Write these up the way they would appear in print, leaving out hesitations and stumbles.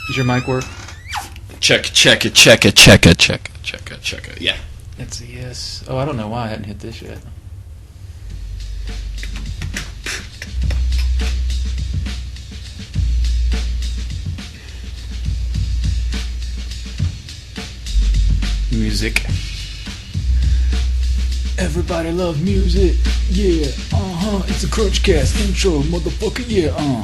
Does your mic work? Check it. Yeah. It's a yes. Oh, I don't know why I hadn't hit this yet. Music. Everybody loves music. Yeah. It's a CrunchCast intro, motherfucker. Yeah.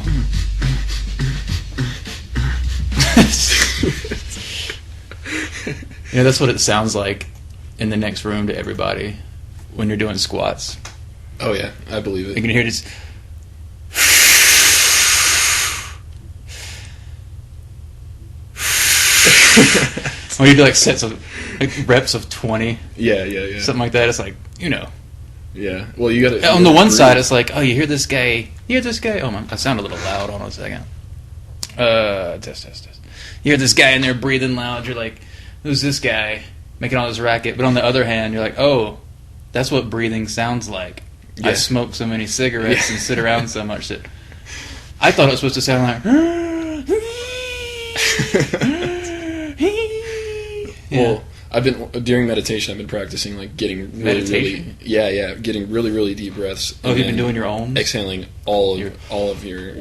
You know, that's what it sounds like in the next room to everybody when you're doing squats. Oh yeah, I believe it. You can hear this. When you do like sets of reps of 20. Yeah. Something like that. It's like, you know. Yeah. Well, you got to. On the one side, it's like, oh, you hear this guy. You hear this guy. Oh, I sound a little loud. Hold on a second. Test. You hear this guy in there breathing loud. You're like, who's this guy making all this racket? But on the other hand, you're like, oh, that's what breathing sounds like. Yeah. I smoke so many cigarettes and sit around so much that I thought it was supposed to sound like. Well, during meditation, I've been practicing like getting meditation. Getting really deep breaths. Oh, you've been doing your own? Exhaling all of your.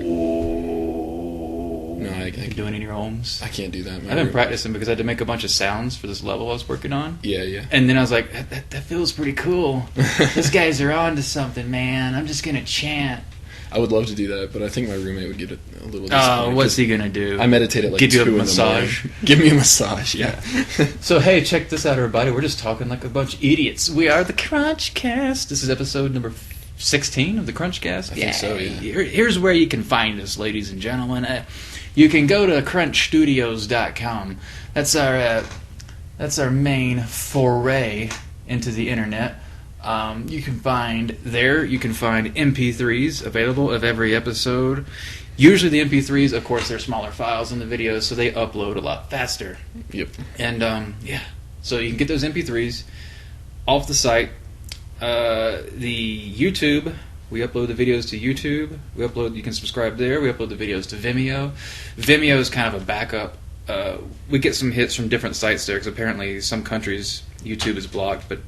No, I can't. You're doing it in your ohms? I can't do that. I've been practicing because I had to make a bunch of sounds for this level I was working on. Yeah. And then I was like, that feels pretty cool. These guys are on to something, man. I'm just going to chant. I would love to do that, but I think my roommate would get a little disappointed. Oh, what's he going to do? I meditate at like 2 in the morning. Give you a massage? Give me a massage, yeah. So, hey, check this out, everybody. We're just talking like a bunch of idiots. We are the CrunchCast. This is episode number 16 of the CrunchCast. I think so, yeah. Here's where you can find us, ladies and gentlemen. You can go to crunchstudios.com. That's our main foray into the internet. You can find MP3s available of every episode. Usually the MP3s, of course, they're smaller files than the videos, so they upload a lot faster. Yep. And so you can get those MP3s off the site. The YouTube. We upload the videos to YouTube. You can subscribe there. We upload the videos to Vimeo. Vimeo is kind of a backup. We get some hits from different sites there because apparently some countries YouTube is blocked. But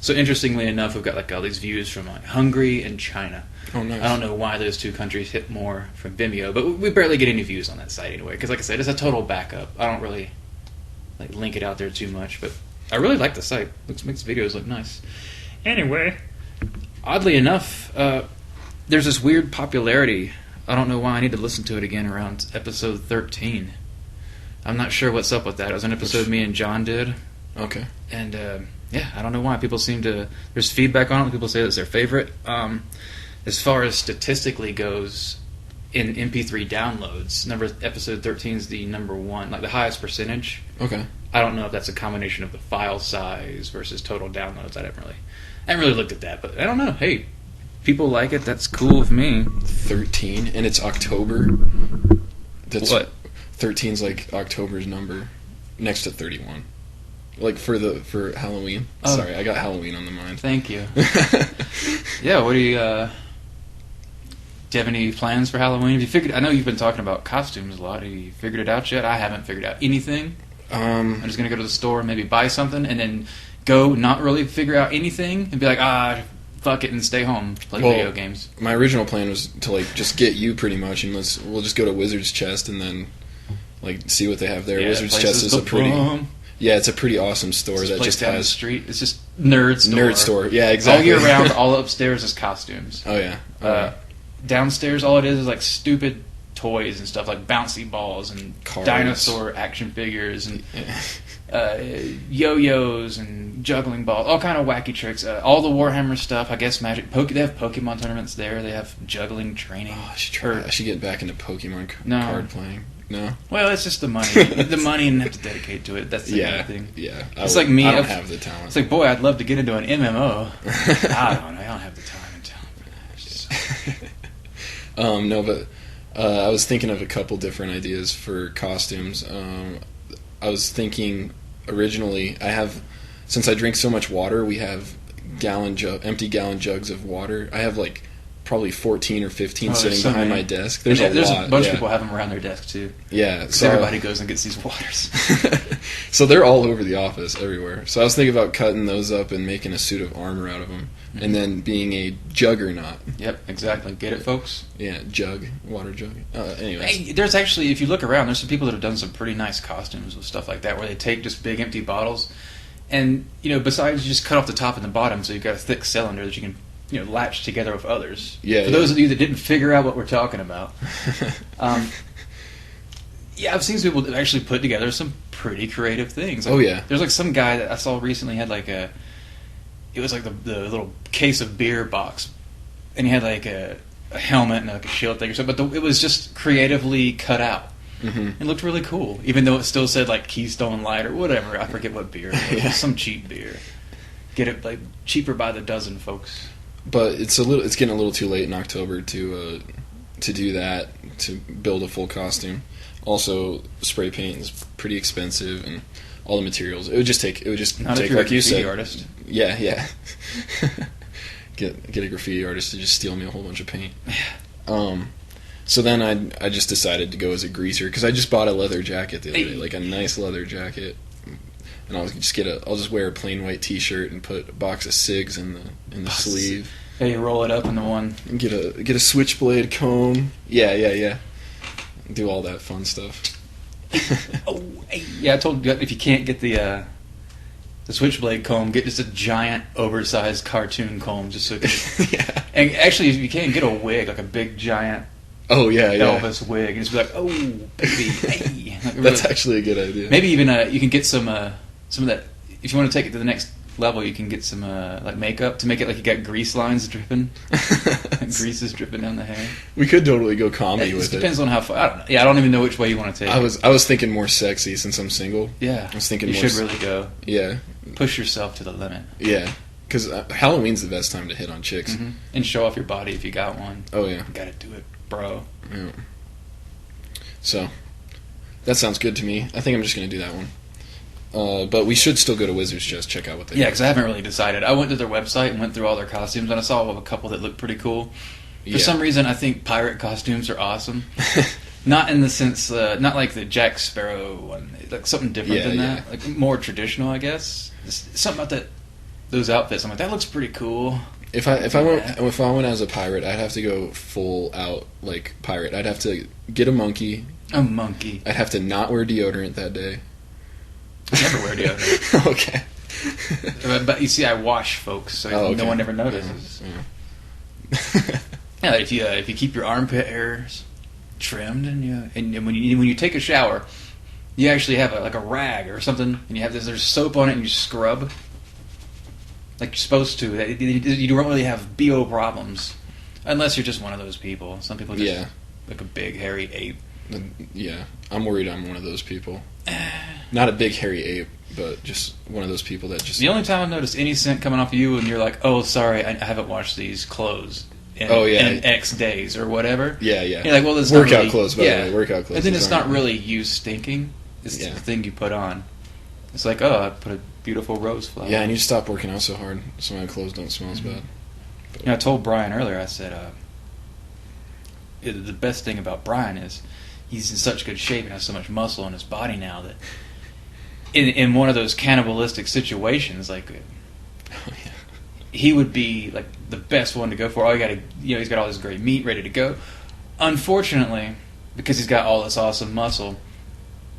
so interestingly enough, we've got like all these views from like Hungary and China. Oh, nice. I don't know why those two countries hit more from Vimeo, but we barely get any views on that site anyway. Because like I said, it's a total backup. I don't really like link it out there too much, but I really like the site. Makes videos look nice. Anyway. Oddly enough, there's this weird popularity. I don't know why. I need to listen to it again around episode 13. I'm not sure what's up with that. It was an episode me and John did. Okay. And, I don't know why. People seem to... There's feedback on it. People say it's their favorite. As far as statistically goes, in MP3 downloads, episode 13 is the number one, like the highest percentage. Okay. I don't know if that's a combination of the file size versus total downloads. I haven't really looked at that, but I don't know. Hey, people like it. That's cool with me. 13, and it's October. That's what? 13's like October's number, next to 31. Like for Halloween. Oh. Sorry, I got Halloween on the mind. Thank you. Yeah. What do you have any plans for Halloween? Have you figured? I know you've been talking about costumes a lot. Have you figured it out yet? I haven't figured out anything. I'm just gonna go to the store and maybe buy something, and then go not really figure out anything and be like, fuck it, and stay home, play video games. My original plan was to like just get you pretty much, and we'll just go to Wizard's Chest and then like see what they have there. Yeah, Wizard's Chest is it's a pretty awesome store that just down has the street. It's just nerd store. Yeah, exactly. All year round, all upstairs is costumes. Oh yeah. Downstairs, all it is like stupid toys and stuff like bouncy balls and cards. Dinosaur action figures and yo-yos and juggling balls, all kind of wacky tricks. All the Warhammer stuff, I guess Magic. They have Pokemon tournaments there. They have juggling training. Oh, I should get back into Pokemon card playing. No. Well, it's just the money. The money and have to dedicate to it. That's the only thing. Yeah. It's like me. I don't have the talent. It's like, boy, I'd love to get into an MMO. I don't know. I don't have the time and talent. No, but I was thinking of a couple different ideas for costumes. I was thinking originally, since I drink so much water, we have empty gallon jugs of water. I have like probably 14 or 15 there's sitting so behind many. my desk. There's a lot. A bunch of people have them around their desk too. Yeah, so everybody goes and gets these waters. So they're all over the office, everywhere. So I was thinking about cutting those up and making a suit of armor out of them, and then being a juggernaut. Yep, exactly. Get it, folks? Yeah, water jug. Anyways. Hey, there's actually, if you look around, there's some people that have done some pretty nice costumes with stuff like that, where they take just big empty bottles, and besides you just cut off the top and the bottom, so you've got a thick cylinder that you can latch together with others. Yeah. For those of you that didn't figure out what we're talking about. I've seen some people that actually put together some pretty creative things. Oh yeah. There's like some guy that I saw recently had like it was like the little case of beer box, and he had like a helmet and like a shield thing or something, but it was just creatively cut out. Mm-hmm. It looked really cool, even though it still said like Keystone Light or whatever. I forget what beer it was. Yeah. Some cheap beer. Get it like cheaper by the dozen, folks. But it's getting a little too late in October to do that, to build a full costume. Also, spray paint is pretty expensive, and all the materials. It would just take Not if you're like a you graffiti said. artist. Yeah. Get a graffiti artist to just steal me a whole bunch of paint. So then I just decided to go as a greaser, because I just bought a leather jacket the other day, like a nice leather jacket, and I'll just wear a plain white T-shirt and put a box of cigs in the sleeve. Hey, you roll it up in the one. And get a switchblade comb. Yeah. Do all that fun stuff. I told you, if you can't get the switchblade comb, get just a giant, oversized cartoon comb, just so. Yeah. And actually, if you can't get a wig, like a big giant. Oh yeah. Elvis wig, and just be like, "Oh, baby, hey." That's actually a good idea. Maybe even you can get some of that. If you want to take it to the next level, you can get some like makeup to make it like you got grease lines dripping, grease is dripping down the hair. We could totally go comedy with it. Depends on how far. I don't know. Yeah, I don't even know which way you want to take it. I was thinking more sexy since I'm single. Yeah, I was thinking you more should really go. Yeah, push yourself to the limit. Yeah, because Halloween's the best time to hit on chicks and show off your body if you got one. Oh yeah, you gotta do it, bro. Yeah. So that sounds good to me. I think I'm just gonna do that one. But we should still go to Wizard's Chest, check out what they do. Yeah, because I haven't really decided. I went to their website and went through all their costumes, and I saw a couple that looked pretty cool. For some reason, I think pirate costumes are awesome. Not in the sense, not like the Jack Sparrow one, like something different than that. Like more traditional, I guess. Something about those outfits. I'm like, that looks pretty cool. If I went as a pirate, I'd have to go full out like pirate. I'd have to get a monkey. A monkey. I'd have to not wear deodorant that day. I never wear deodorant. Okay. But you see, I wash, folks, so no one ever notices. Yeah, if you keep your armpit hairs trimmed, and when you take a shower, you actually have a rag or something, and you have there's soap on it, and you scrub like you're supposed to. You don't really have BO problems unless you're just one of those people. Some people just like a big hairy ape. Yeah, I'm worried I'm one of those people. Not a big hairy ape, but just one of those people that just... The only time I've noticed any scent coming off of you and you're like, oh, sorry, I haven't washed these clothes in X days or whatever. Yeah. You're like, well, this workout really, clothes, by the way. Workout clothes. And then it's not really you stinking. It's the thing you put on. It's like, oh, I put a beautiful rose flower. Yeah, I need to stop working out so hard so my clothes don't smell as bad. But, I told Brian earlier, I said, the best thing about Brian is he's in such good shape and has so much muscle in his body now that in one of those cannibalistic situations, like he would be like the best one to go for. All you got to, he's got all this great meat ready to go. Unfortunately, because he's got all this awesome muscle,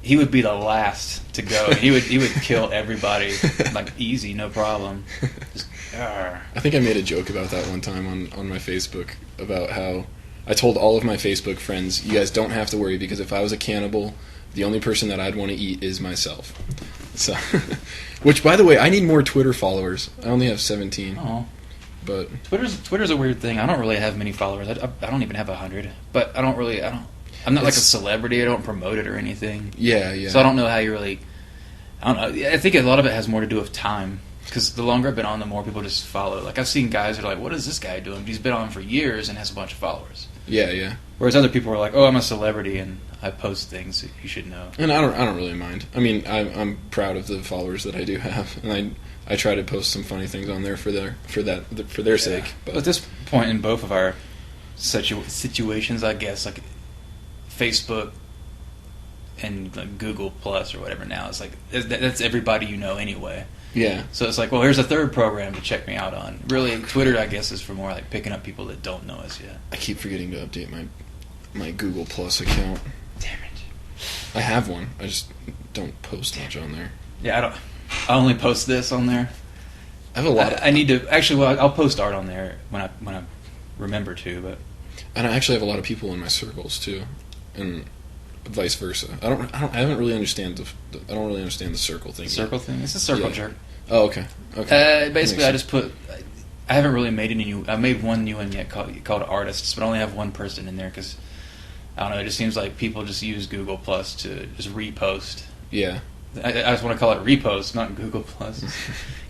he would be the last to go. He would kill everybody like easy, no problem. Just, I think I made a joke about that one time on my Facebook about how I told all of my Facebook friends, you guys don't have to worry because if I was a cannibal, the only person that I'd want to eat is myself. So, which, by the way, I need more Twitter followers. I only have 17. Oh, but Twitter's a weird thing. I don't really have many followers. I don't even have 100. But I'm not like a celebrity. I don't promote it or anything. Yeah. So I don't know how you really. I don't know. I think a lot of it has more to do with time. Because the longer I've been on, the more people just follow. Like I've seen guys that are like, "What is this guy doing?" But he's been on for years and has a bunch of followers. Yeah. Whereas other people are like, "Oh, I'm a celebrity and I post things that you should know." And I don't really mind. I mean, I'm proud of the followers that I do have, and I try to post some funny things on there for their sake. But at this point in both of our situations, I guess, like Facebook and like Google Plus or whatever now. It's like that's everybody you know anyway. Yeah. So it's like, well, here's a third program to check me out on. Really, Twitter, I guess, is for more like picking up people that don't know us yet. I keep forgetting to update my Google Plus account. Damn it. I have one. I just don't post much on there. Yeah, I only post this on there. I have a lot. I need to actually. Well, I'll post art on there when I remember to. But and I actually have a lot of people in my circles too, and vice versa. I don't really understand I don't really understand the circle thing. Circle thing. It's a circle jerk. Oh, okay. Okay. Basically, I just put. I haven't really made any new. I made one new one yet called Artists, but I only have one person in there because I don't know. It just seems like people just use Google Plus to just repost. Yeah. I just want to call it repost, not Google Plus.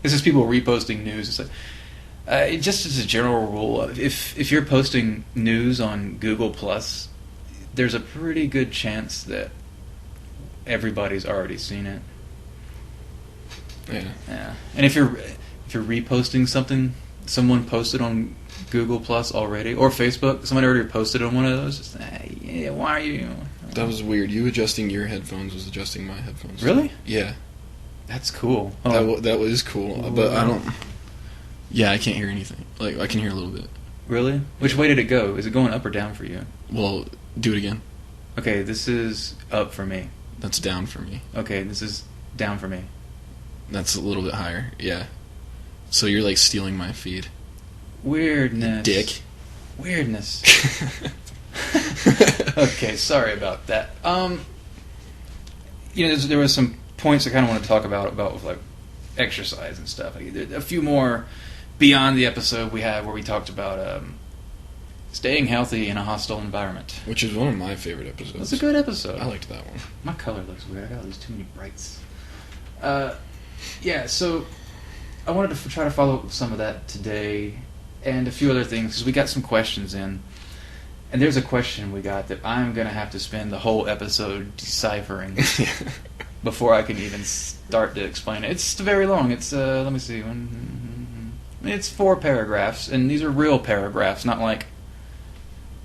It's just people reposting news. It's like, just as a general rule, if you're posting news on Google Plus, there's a pretty good chance that everybody's already seen it. Yeah. And if you're reposting something someone posted on Google Plus already or Facebook, somebody already posted on one of those, just, yeah, why are you? That was weird. You adjusting your headphones was adjusting my headphones. Really? Yeah. That's cool. That was cool, but I don't. Yeah, I can't hear anything. Like I can hear a little bit. Really? Which way did it go? Is it going up or down for you? Well, do it again. Okay, this is up for me. That's down for me. Okay, this is down for me. That's a little bit higher. Yeah. So you're like stealing my feed. Weirdness. Dick. Weirdness. Okay, sorry about that. There were some points I kind of want to talk about like exercise and stuff. A few more beyond the episode we had where we talked about staying healthy in a hostile environment. Which is one of my favorite episodes. It's a good episode. I liked that one. My color looks weird. I got these too many brights. Yeah, so I wanted to try to follow up with some of that today and a few other things because we got some questions in. And there's a question we got that I'm going to have to spend the whole episode deciphering before I can even start to explain it. It's very long. It's, let me see. It's 4 paragraphs, and these are real paragraphs, not like,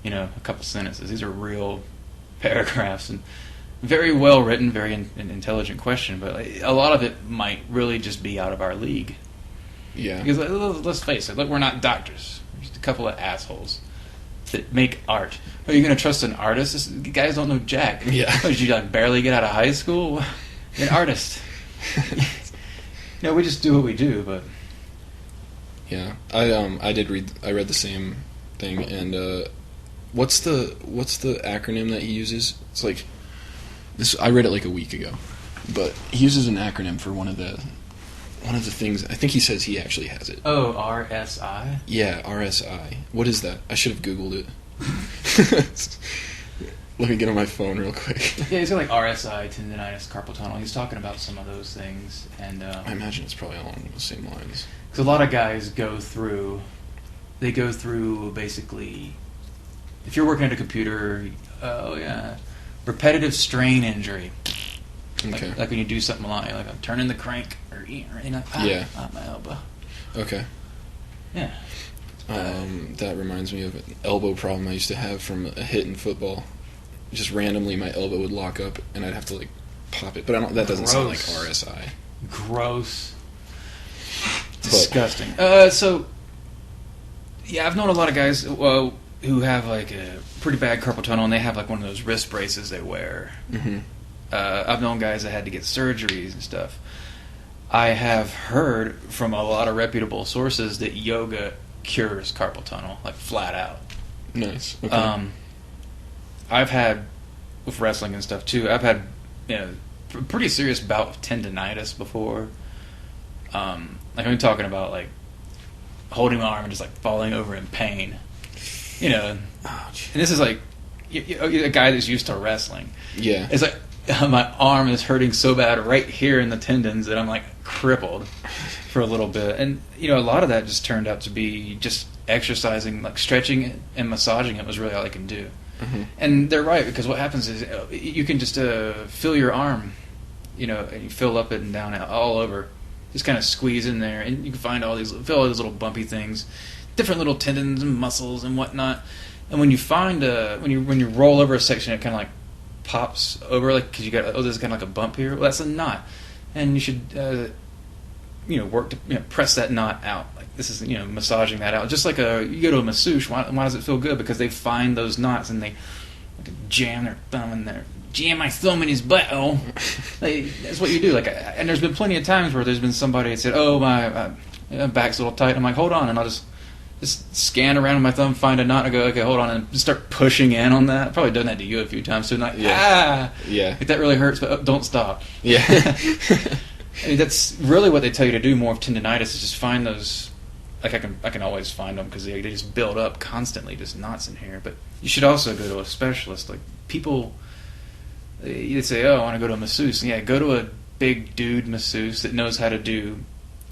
a couple sentences. These are real paragraphs, and very well written, very intelligent question, but a lot of it might really just be out of our league. Yeah. Because let's face it, look, we're not doctors. We're just a couple of assholes that make art. Are you going to trust an artist? Guys don't know jack. Yeah. Did you barely get out of high school? You're an artist. We just do what we do, but yeah, I read the same thing, and what's the acronym that he uses? It's like this. I read it like a week ago, but he uses an acronym for one of the things. I think he says he actually has it. Oh, RSI? Yeah, RSI. What is that? I should have Googled it. Let me get on my phone real quick. Yeah, he's got like RSI, tendonitis, carpal tunnel. He's talking about some of those things, and I imagine it's probably along the same lines. Because a lot of guys go through basically, if you're working at a computer, repetitive strain injury. Okay. Like when you do something a lot, you're like, I'm turning the crank, or yeah. My elbow. Okay. Yeah. That reminds me of an elbow problem I used to have from a hit in football. Just randomly, my elbow would lock up, and I'd have to pop it. But that doesn't sound like RSI. Gross. Disgusting. So, yeah, I've known a lot of guys who have like a pretty bad carpal tunnel, and they have like one of those wrist braces they wear. Mm-hmm. I've known guys that had to get surgeries and stuff. I have heard from a lot of reputable sources that yoga cures carpal tunnel, like flat out. Nice. Okay. I've had, with wrestling and stuff too, I've had pretty serious bout of tendonitis before. Like I'm talking about like holding my arm and just like falling over in pain. And this is like a guy that's used to wrestling. Yeah. It's like my arm is hurting so bad right here in the tendons that I'm like crippled for a little bit. And a lot of that just turned out to be just exercising, like stretching it and massaging it was really all I can do. Mm-hmm. And they're right, because what happens is you can just feel your arm, and you fill up it and down all over. Just kind of squeeze in there, and you can find feel all these little bumpy things, different little tendons and muscles and whatnot. And when you find when you roll over a section, it kind of like pops over, like because you got there's kind of like a bump here. Well, that's a knot, and you should work to press that knot out. Like this is massaging that out. Just like you go to a masseuse. Why does it feel good? Because they find those knots and they jam their thumb in there. Jam my thumb in his butthole. That's what you do. And there's been plenty of times where there's been somebody that said, "Oh, my back's a little tight." I'm like, "Hold on," and I'll just scan around with my thumb, find a knot, and I go, "Okay, hold on," and just start pushing in on that. I've probably done that to you a few times too. Like, yeah, like that really hurts, but don't stop. Yeah, I mean, that's really what they tell you to do more of tendonitis is just find those. Like I can always find them because they just build up constantly, just knots in here. But you should also go to a specialist. Like people. You'd say, "Oh, I want to go to a masseuse." Yeah, go to a big dude masseuse that knows how to do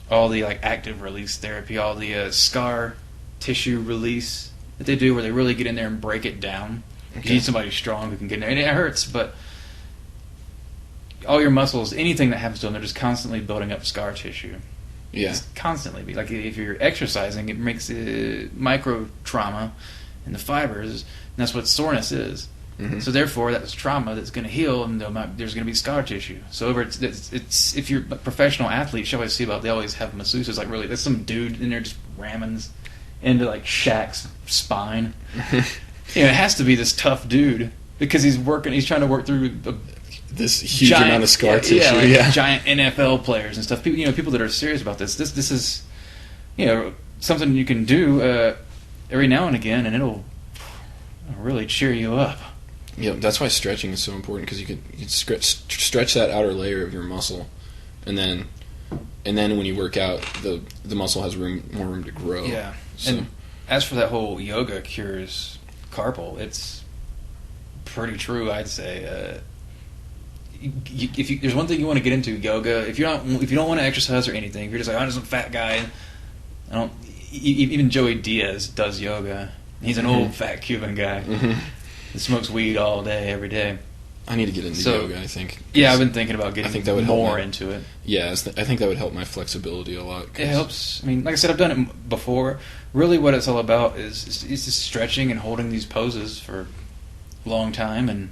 all the active release therapy, all the scar tissue release that they do, where they really get in there and break it down. Okay. You need somebody strong who can get in there, and it hurts, but all your muscles, anything that happens to them, they're just constantly building up scar tissue. Yeah, just constantly. Like if you're exercising, it makes micro trauma in the fibers, and that's what soreness is. Mm-hmm. So therefore, that's trauma that's going to heal, and there's going to be scar tissue. So it's if you're a professional athlete, you always see they always have masseuses. Like really, there's some dude in there just ramming into Shaq's spine. It has to be this tough dude because he's trying to work through this huge amount of scar tissue. Giant NFL players and stuff. People that are serious about this. This is something you can do every now and again, and it'll really cheer you up. Yeah, that's why stretching is so important because you can stretch that outer layer of your muscle, and then when you work out, the muscle has more room to grow. Yeah. So. And as for that whole yoga cures carpal, it's pretty true, I'd say. There's one thing you want to get into yoga, if you don't want to exercise or anything, if you're just like, I'm just a fat guy, even Joey Diaz does yoga. He's an old fat Cuban guy. Mm-hmm. He smokes weed all day, every day. I need to get into yoga, I think. Yeah, I've been thinking about getting more into it. Yeah, I think that would help my flexibility a lot. It helps. I mean, like I said, I've done it before. Really what it's all about is just stretching and holding these poses for a long time. And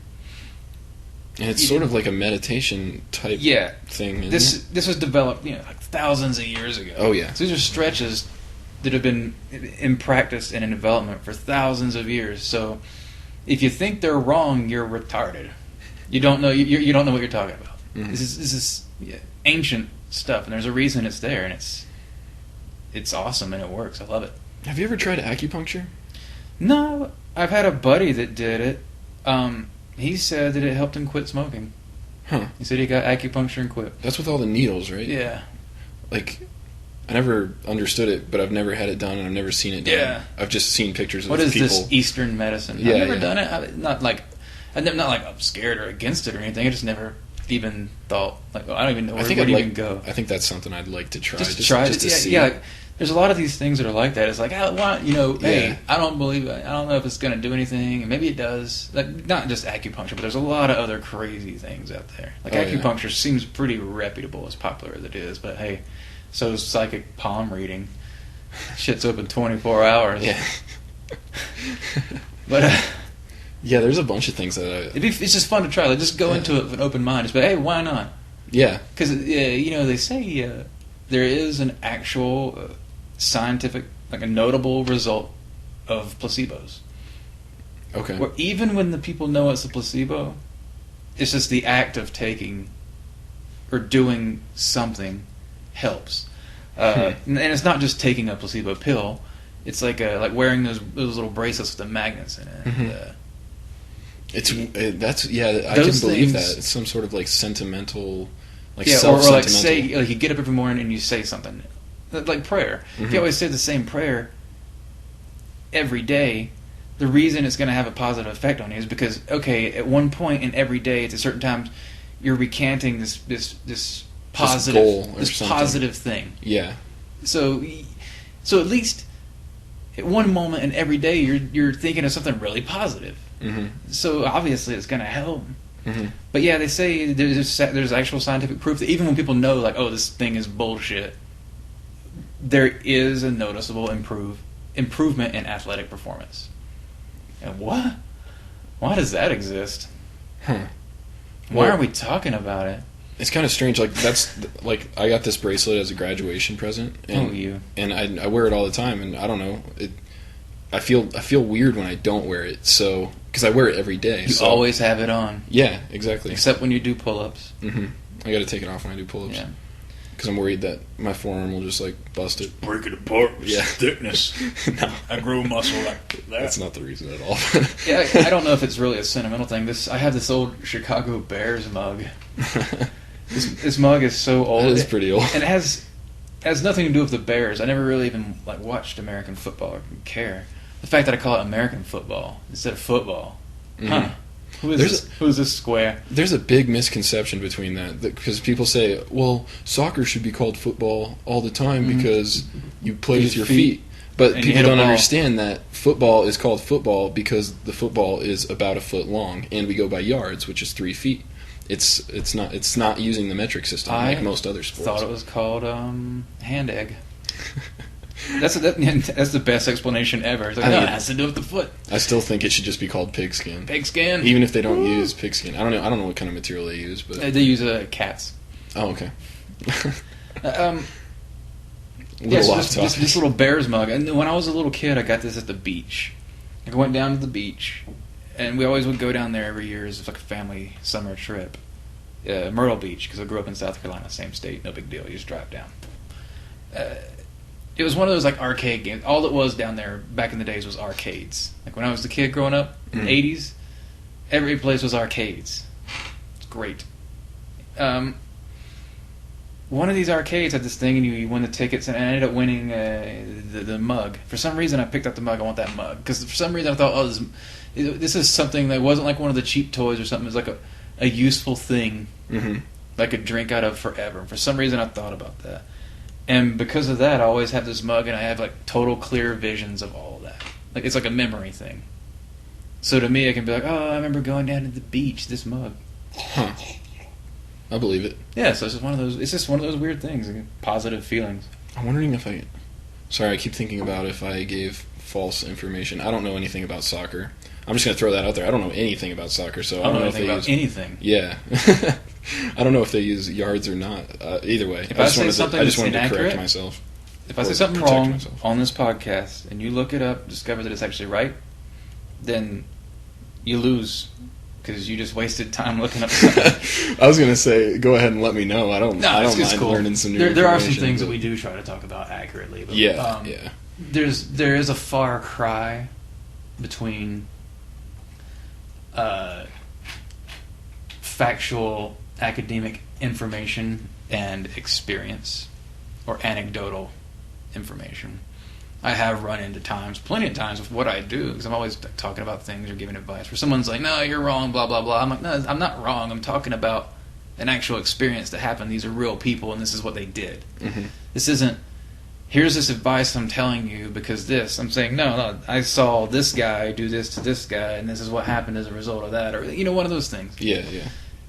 it's sort of like a meditation type thing. This was developed thousands of years ago. Oh, yeah. So these are stretches that have been in practice and in development for thousands of years. So if you think they're wrong, you're retarded. You don't know. You don't know what you're talking about. Mm-hmm. This is ancient stuff, and there's a reason it's there, and it's awesome and it works. I love it. Have you ever tried acupuncture? No, I've had a buddy that did it. He said that it helped him quit smoking. Huh? He said he got acupuncture and quit. That's with all the needles, right? Yeah. I never understood it, but I've never had it done, and I've never seen it done. Yeah. I've just seen pictures of people. What is this Eastern medicine? Yeah, I've never done it. Not like I'm scared or against it or anything. I just never even thought I don't even know where to even go. I think that's something I'd like to try. Just try it. To see. Yeah. There's a lot of these things that are like that. It's like, hey, I don't believe it. I don't know if it's going to do anything. And maybe it does. Not just acupuncture, but there's a lot of other crazy things out there. Acupuncture seems pretty reputable, as popular as it is. But hey, so is psychic palm reading. Shit's open 24 hours. Yeah. But yeah, there's a bunch of things that it's just fun to try. Just go into it with an open mind. Just be, hey, why not? Yeah. Because they say there is an actual scientific, a notable result of placebos. Okay. Where even when the people know it's a placebo, it's just the act of taking or doing something helps. And it's not just taking a placebo pill. It's like wearing those little bracelets with the magnets in it. Mm-hmm. I can believe that. It's some sort of sentimental, or say you get up every morning and you say something like prayer. Mm-hmm. If you always say the same prayer every day, the reason it's going to have a positive effect on you is because at one point in every day, at a certain time, you're recanting this positive positive thing. Yeah. So at least at one moment in every day, you're thinking of something really positive. Mm-hmm. So obviously it's going to help. Mm-hmm. But yeah, they say there's actual scientific proof that even when people know this thing is bullshit, there is a noticeable improvement in athletic performance. And what? Why does that exist? Huh. Why Well, are we talking about it? It's kind of strange. Like I got this bracelet as a graduation present, and you. and I wear it all the time, and I don't know. I feel weird when I don't wear it. So because I wear it every day. You so, always have it on. Yeah, exactly. Except when you do pull-ups. Mm-hmm. I got to take it off when I do pull-ups. Yeah. Because I'm worried that my forearm will just like bust it. Break it apart with Yeah. thickness. No, I grow muscle like that. that's not the reason at all. Yeah, I don't know if it's really a sentimental thing. I have this old Chicago Bears mug. This mug is so old. That is pretty old. And it has nothing to do with the Bears. I never really even watched American football or care. The fact that I call it American football instead of football. Mhm. Huh. Who is this square? There's a big misconception between that because people say, well, soccer should be called football all the time because you play with your feet. But And you people hit a don't ball. understand that football is called football because the football is about a foot long, and we go by yards, which is 3 feet. It's not using the metric system like most other sports. Thought it was called hand egg. That's the best explanation ever. It's like, I think no, it- it has to do with the foot. I still think it should just be called pigskin. Pigskin. Even if they don't use pigskin. I don't know what kind of material they use, but They use cats. oh, okay. Yes, Little off topic. this little Bears mug. And when I was a little kid, I got this at the beach. I went down to the beach, and we always would go down there every year as like a family summer trip. Myrtle Beach, because I grew up in South Carolina, same state, no big deal. You just drive down. It was one of those like arcade games. All it was down there back in the days was arcades. Like when I was a kid growing up in the 80s, every place was arcades. It's great. One of these arcades had this thing, and you win the tickets, and I ended up winning the mug. For some reason, I picked up the mug. I want that mug because for some reason I thought, oh, this is something that wasn't like one of the cheap toys or something. It was like a useful thing that I could drink out of forever. For some reason, I thought about that, and because of that, I always have this mug, and I have like total clear visions of all of that. Like it's like a memory thing. So to me, I can be like, oh, I remember going down to the beach. This mug. Huh. I believe it. Yeah, so it's just one of those. It's just one of those weird things, like positive feelings. I'm wondering if I... Sorry, I keep thinking about if I gave false information. I don't know anything about soccer. I'm just going to throw that out there. I don't know anything about soccer, so I don't know if anything they about use... anything. Yeah. I don't know if they use yards or not. Either way. If I say I something just wanted that's to correct inaccurate, myself. If I Or say something protect wrong myself. on this podcast and you look it up, discover that it's actually right, then you lose because you just wasted time looking up something. I was going to say, go ahead and let me know. I don't No, it's mind cool. learning some new There are some information, things but- that we do try to talk about accurately. But, Yeah, There is a far cry between factual academic information and experience or anecdotal information. I have run into plenty of times with what I do, because I'm always talking about things or giving advice where someone's like, no, you're wrong, blah, blah, blah. I'm like, no, I'm not wrong. I'm talking about an actual experience that happened. These are real people, and this is what they did. Mm-hmm. This isn't, here's this advice I'm telling you because this. I'm saying, no, I saw this guy do this to this guy, and this is what happened as a result of that. Or, one of those things. Yeah.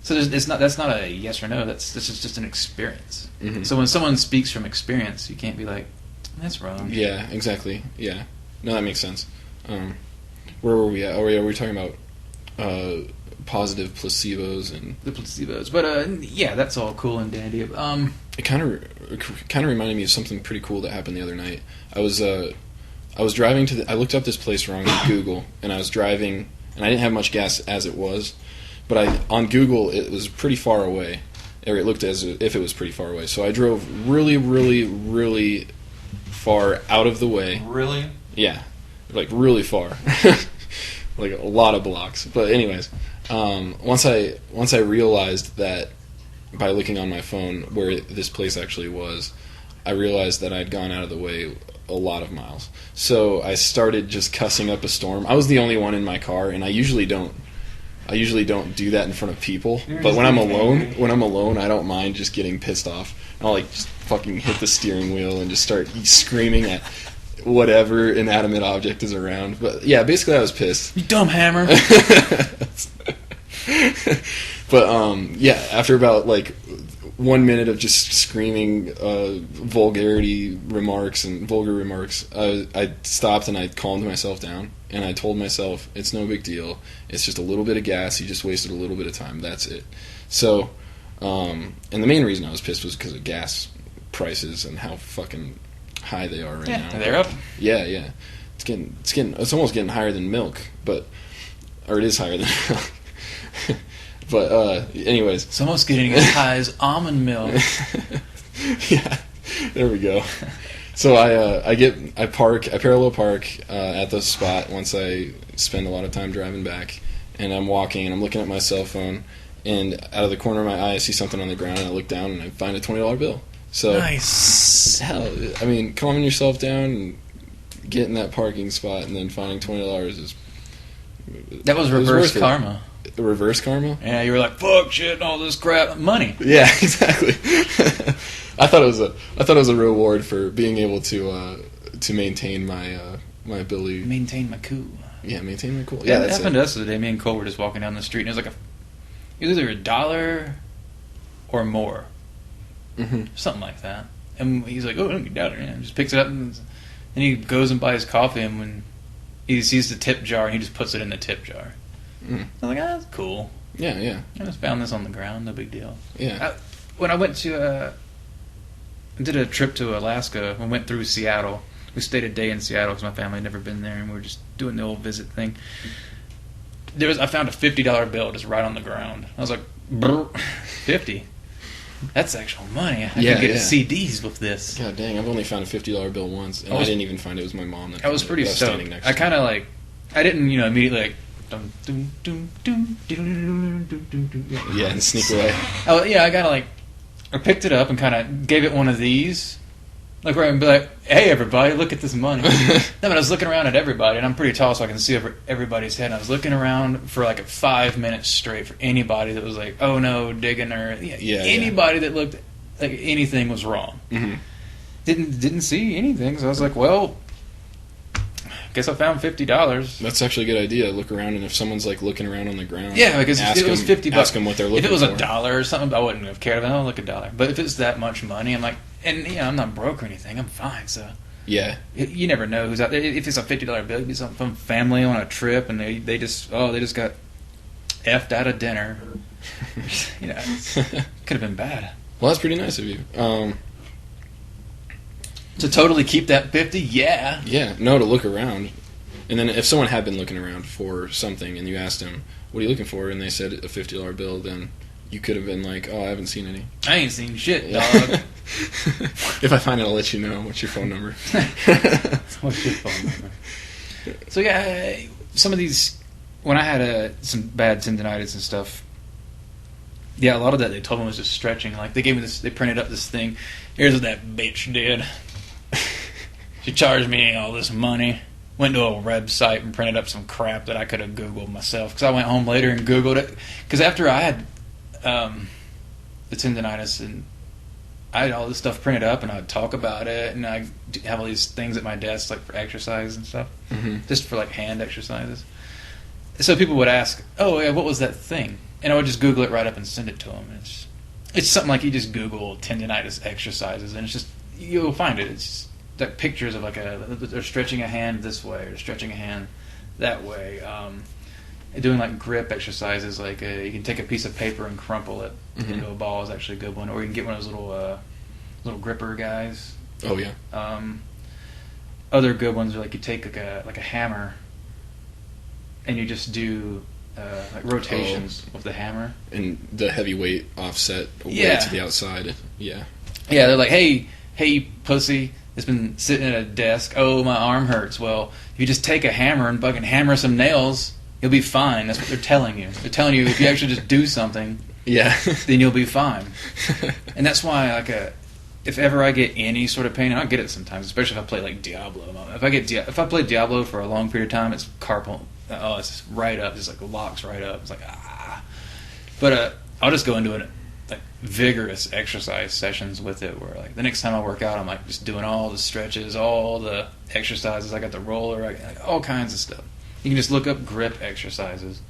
So that's not a yes or no. This is just an experience. Mm-hmm. So when someone speaks from experience, you can't be like, that's wrong. Yeah, exactly. Yeah. No, that makes sense. Where were we at? Are we talking about positive placebos and The placebos. But yeah, that's all cool and dandy. it kind of reminded me of something pretty cool that happened the other night. I was driving I looked up this place wrong on Google, and I was driving, and I didn't have much gas as it was, but on Google it was pretty far away, or it looked as if it was pretty far away. So I drove really, really, really far out of the way. Really? Yeah, like really far, like a lot of blocks. But anyways, once I realized that by looking on my phone where this place actually was, I realized that I'd gone out of the way a lot of miles. So I started just cussing up a storm. I was the only one in my car, and I usually don't do that in front of people. But when I'm alone, I don't mind just getting pissed off. I'll just fucking hit the steering wheel and just start screaming at whatever inanimate object is around. But yeah, basically I was pissed. You dumb hammer. But yeah, after about 1 minute of just screaming vulgar remarks, I stopped and I calmed myself down, and I told myself, it's no big deal. It's just a little bit of gas. You just wasted a little bit of time. That's it. So, and the main reason I was pissed was because of gas prices and how fucking high they are right now. They're up. Yeah. It's almost getting higher than milk, or it is higher than milk. But anyways, It's almost getting as high as almond milk. yeah, there we go. So I parallel park at the spot once I spend a lot of time driving back, and I'm walking and I'm looking at my cell phone, and out of the corner of my eye I see something on the ground, and I look down and I find a $20 bill. So Nice. hell, I mean, calming yourself down and getting that parking spot and then finding $20 is That was it reverse worth it. karma. Reverse karma. Yeah, you were like, fuck shit and all this crap. Money. Yeah, exactly. I thought it was a reward for being able to maintain my ability. Maintain my cool. Yeah, maintain my cool. Yeah, Yeah, that that's happened it. to us the other day. Me and Cole were just walking down the street, and it was like it was either $1 or more, something like that. And he's like, "Oh, don't get down there," and just picks it up, and he goes and buys coffee. And when he sees the tip jar, and he just puts it in the tip jar. I'm like, that's cool. Yeah. I just found this on the ground, no big deal. Yeah. When I went to, did a trip to Alaska, we went through Seattle. We stayed a day in Seattle because my family had never been there, and we were just doing the old visit thing. I found a $50 bill just right on the ground. I was like, brr, 50? That's actual money. I Yeah, could get yeah. CDs with this. God dang, I've only found a $50 bill once, and I didn't even find it was my mom. I was pretty stoked. standing next I to kind of like, I didn't, immediately like, dum, dum, dum, dum, dum, dum, dum, dum. Yeah, and sneak away. Oh yeah, I kind of like, I picked it up and kind of gave it one of these. Look around and be like, "Hey, everybody, look at this money." No, but I was looking around at everybody, and I'm pretty tall, so I can see over everybody's head. And I was looking around for like 5 minutes straight for anybody that was like, "Oh no," digging, or anybody that looked like anything was wrong. Mm-hmm. Didn't see anything, so I was like, "Well, guess I found $50." That's actually a good idea. Look around, and if someone's like looking around on the ground, Yeah, because if it was $50, ask them what they're looking if it was for. $1 or something, I wouldn't have cared. I'll look $1. But if it's that much money, I'm like, and I'm not broke or anything. I'm fine. So Yeah. you never know who's out there. If it's a $50 bill, it'd be something from family on a trip, and they just got effed out of dinner. Could have been bad. Well, that's pretty nice of you. To totally keep that 50, yeah. Yeah, no, to look around. And then if someone had been looking around for something and you asked them, what are you looking for? And they said a $50 bill, then you could have been like, oh, I haven't seen any. I ain't seen shit, Yeah. dog. If I find it, I'll let you know. What's your phone number? What's your phone number? So yeah, some of these, when I had some bad tendonitis and stuff, yeah, a lot of that they told me was just stretching. Like they gave me this, they printed up this thing. Here's what that bitch did. She charged me all this money. Went to a website and printed up some crap that I could have Googled myself. Because I went home later and Googled it. Because after I had the tendonitis, and I had all this stuff printed up, and I'd talk about it, and I have all these things at my desk, like for exercise and stuff, just for like hand exercises. So people would ask, "Oh, yeah, what was that thing?" And I would just Google it right up and send it to them. It's something like you just Google tendonitis exercises, and it's just you'll find it. It's just like pictures of like they're stretching a hand this way or stretching a hand that way. Doing like grip exercises, like you can take a piece of paper and crumple it into a ball is actually a good one, or you can get one of those little gripper guys. Oh yeah. Other good ones are like you take like a hammer and you just do like rotations with the hammer, And the heavy weight offset away Yeah. to the outside. Yeah. Yeah, they're like, hey pussy, it's been sitting at a desk. Oh, my arm hurts. Well, if you just take a hammer and fucking hammer some nails, you'll be fine. That's what they're telling you. They're telling you if you actually just do something, Yeah. then you'll be fine. And that's why, like, if ever I get any sort of pain, and I get it sometimes, especially if I play like Diablo. If I play Diablo for a long period of time, it's carpal. Oh, it's just right up. It's like locks right up. It's like ah. But I'll just go into it like vigorous exercise sessions with it, where like the next time I work out, I'm like just doing all the stretches, all the exercises. I got the roller, like all kinds of stuff. You can just look up grip exercises,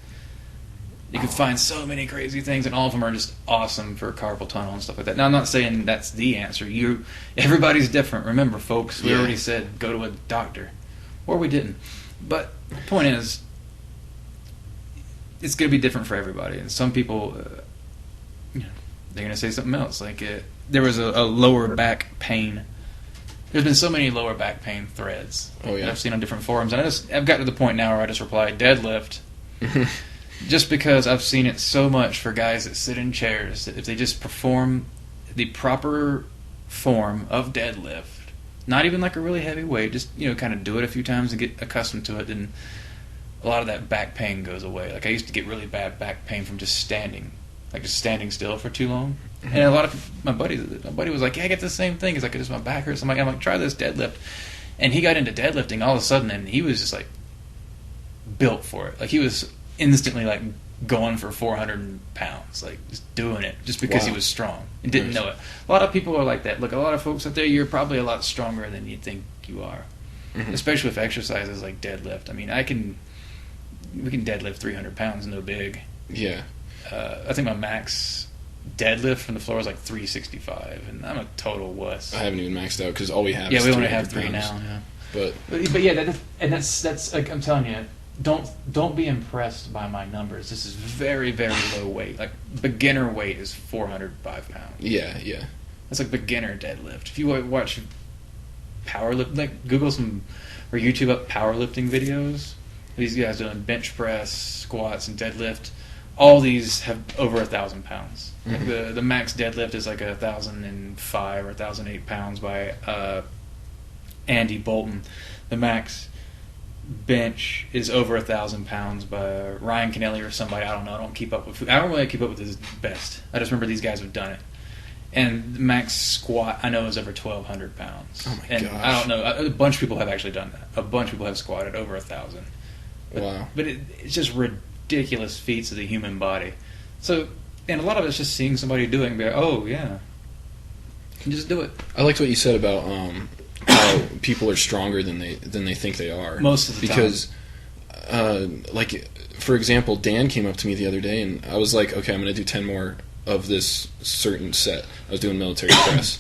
You can find so many crazy things, and all of them are just awesome for carpal tunnel and stuff like that. Now, I'm not saying that's the answer. Everybody's different. Remember, folks, we already said go to a doctor. Or we didn't. But the point is, it's going to be different for everybody. And some people, they're going to say something else. Like, there was a lower back pain. There's been so many lower back pain threads that I've seen on different forums. And I've got to the point now where I just reply, deadlift. Just because I've seen it so much for guys that sit in chairs, that if they just perform the proper form of deadlift, not even like a really heavy weight, just kind of do it a few times and get accustomed to it, then a lot of that back pain goes away. Like I used to get really bad back pain from just standing still for too long. And a lot of my buddy was like, "Yeah, I get the same thing. It's like just my back hurts." I'm like, try this deadlift, and he got into deadlifting all of a sudden, and he was just like built for it. Like he was instantly like going for 400 pounds, like just doing it just because he was strong and didn't know it. A lot of people are like that. Look, a lot of folks out there, you're probably a lot stronger than you think you are, especially with exercises like deadlift. I mean, we can deadlift 300 pounds, no big. Yeah. I think my max deadlift from the floor was like 365, and I'm a total wuss. I haven't even maxed out because all we have is we only have 300 3 pounds. now. Yeah. But yeah, that's like, I'm telling you, don't be impressed by my numbers. This is very, very low weight. Like beginner weight is 405 pounds. Yeah. That's like beginner deadlift. If you watch powerlift, like Google some or YouTube up powerlifting videos, these guys doing bench press, squats, and deadlift. All these have over 1,000 pounds. Like the max deadlift is like 1,005 or 1,008 pounds by Andy Bolton. The max bench is over 1,000 pounds by Ryan Kennelly or somebody. I don't know. I don't really keep up with his best. I just remember these guys have done it. And the max squat I know is over 1,200 pounds. Oh my gosh! I don't know. A bunch of people have actually done that. A bunch of people have squatted over 1,000. Wow! But it's just ridiculous feats of the human body. So, and a lot of it's just seeing somebody doing it and be like, oh yeah, you can just do it. I liked what you said about how people are stronger than they think they are. Most of the time. Because, like, for example, Dan came up to me the other day and I was like, okay, I'm going to do 10 more of this certain set. I was doing military press.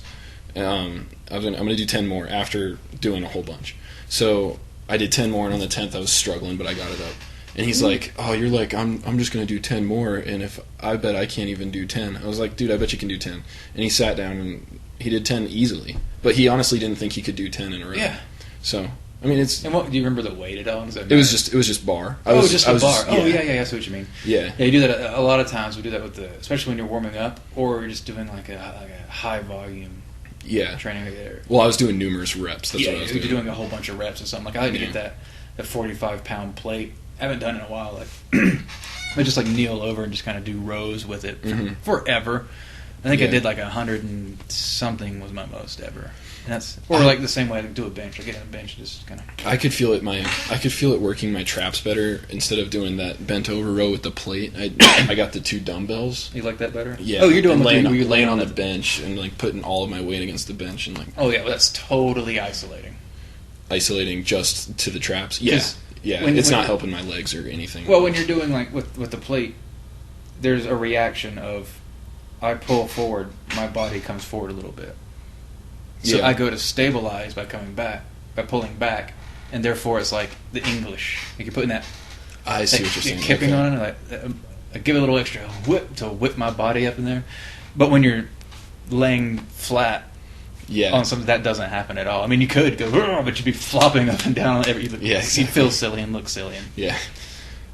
I'm going to do 10 more after doing a whole bunch. So I did 10 more, and on the 10th I was struggling, but I got it up. And he's like, oh, you're like, I'm just going to do 10 more, and if I bet I can't even do 10. I was like, dude, I bet you can do 10. And he sat down and he did 10 easily. But he honestly didn't think he could do 10 in a row. Yeah. So, I mean, it's... And what, do you remember the weight at all? It was just bar. Just a bar. Yeah, I see what you mean. Yeah. Yeah, you do that a lot of times. We do that especially when you're warming up, or you're just doing like a high volume training there. Well, I was doing numerous reps. That's what I was doing. You're doing a whole bunch of reps or something. Like I like to get that 45-pound plate. I haven't done it in a while. Like I just like kneel over and just kind of do rows with it forever. I think I did like 100 and something was my most ever. And that's like the same way I do a bench. I get on a bench and just kind of. I could feel it working my traps better instead of doing that bent over row with the plate. I got the 2 dumbbells. You like that better? Yeah. Oh, you're doing laying on the bench and like putting all of my weight against the bench and like. Oh yeah, well, that's totally isolating. Isolating just to the traps. Yeah. Yeah. It's not helping my legs or anything. Well, when you're doing like with the plate, there's a reaction of I pull forward, my body comes forward a little bit. So I go to stabilize by pulling back, and therefore it's like the English. Like you're putting that. I see what you're saying. Kipping on it, I give it a little extra whip to whip my body up in there. But when you're laying flat on something, that doesn't happen at all. I mean, you could go, but you'd be flopping up and down on everything. Yeah, exactly. You'd feel silly and look silly. Yeah.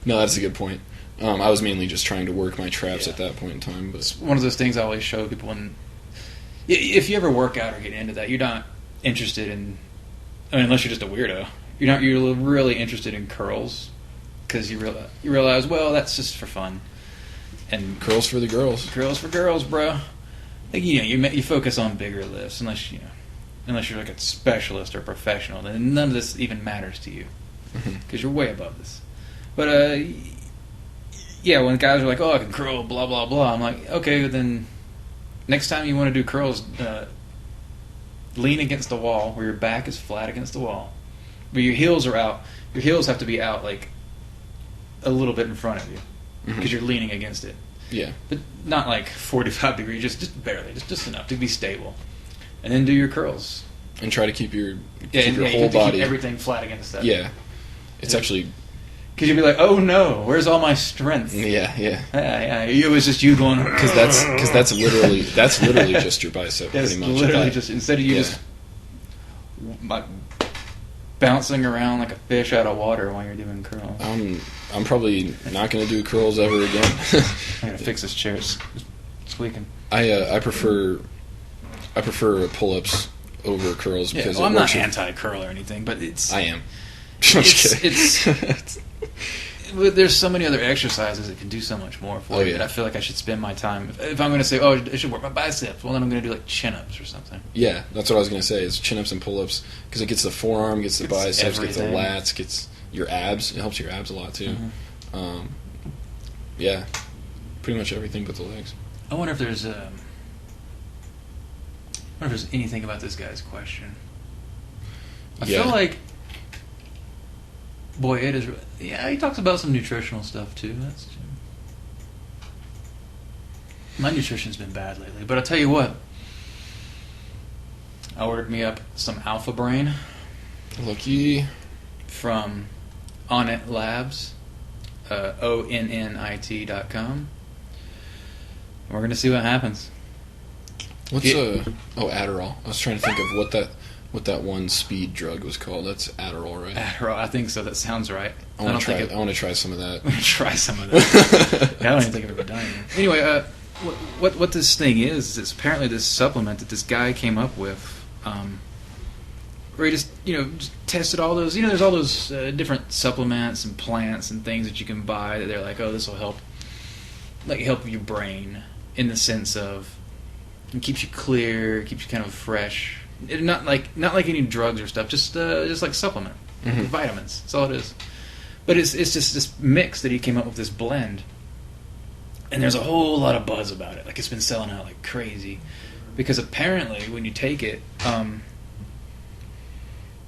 No, that's a good point. I was mainly just trying to work my traps at that point in time. But it's one of those things I always show people when. If you ever work out or get into that, you're not interested in. I mean, unless you're just a weirdo, you're really interested in curls because you realize, well, that's just for fun. And curls for the girls. Curls for girls, bro. Like, you focus on bigger lifts unless you're like a specialist or professional. Then none of this even matters to you because you're way above this. But when guys are like, oh, I can curl, blah blah blah, I'm like, okay, then. Next time you want to do curls, lean against the wall where your back is flat against the wall. Where your heels are out. Your heels have to be out like a little bit in front of you. because you're leaning against it. Yeah. But not like 45 degrees, just barely, just enough to be stable. And then do your curls. And try to keep your You whole have to body. keep everything flat against that. Yeah. It's actually. Because you'd be like, oh no, where's all my strength? Yeah. It was just you going. Because that's literally just your bicep, That's pretty much. literally just, instead of you just like bouncing around like a fish out of water while you're doing curls. I'm probably not going to do curls ever again. I'm gonna fix this chair. It's squeaking. I prefer pull-ups over curls because I'm not anti-curl or anything, but I am. There's so many other exercises that can do so much more for you that I feel like I should spend my time. If I'm going to say, I should work my biceps, well, then I'm going to do like chin-ups or something. Yeah, that's what I was going to say, is chin-ups and pull-ups, because it gets the forearm, gets the biceps, gets the lats, gets your abs. It helps your abs a lot, too. Mm-hmm. Yeah, pretty much everything but the legs. I wonder if there's anything about this guy's question. I feel like, boy, it is. Yeah, he talks about some nutritional stuff too. That's true. My nutrition's been bad lately, but I'll tell you what. I ordered me up some Alpha Brain. Lucky. From Onnit Labs, ONNIT.com. We're gonna see what happens. What's Adderall? I was trying to think of what that one speed drug was called. That's Adderall, right? Adderall, I think so. That sounds right. I want to try some of that. Try some of that. I don't even think I've ever done it. Anyway, what this thing is apparently this supplement that this guy came up with, where he just tested all those. There's all those different supplements and plants and things that you can buy that they're like, oh, this will help your brain in the sense of it keeps you clear, keeps you kind of fresh. Not like any drugs or stuff, just like supplement, vitamins. That's all it is. But it's just this mix that he came up with, this blend, and there's a whole lot of buzz about it. Like it's been selling out like crazy, because apparently when you take it,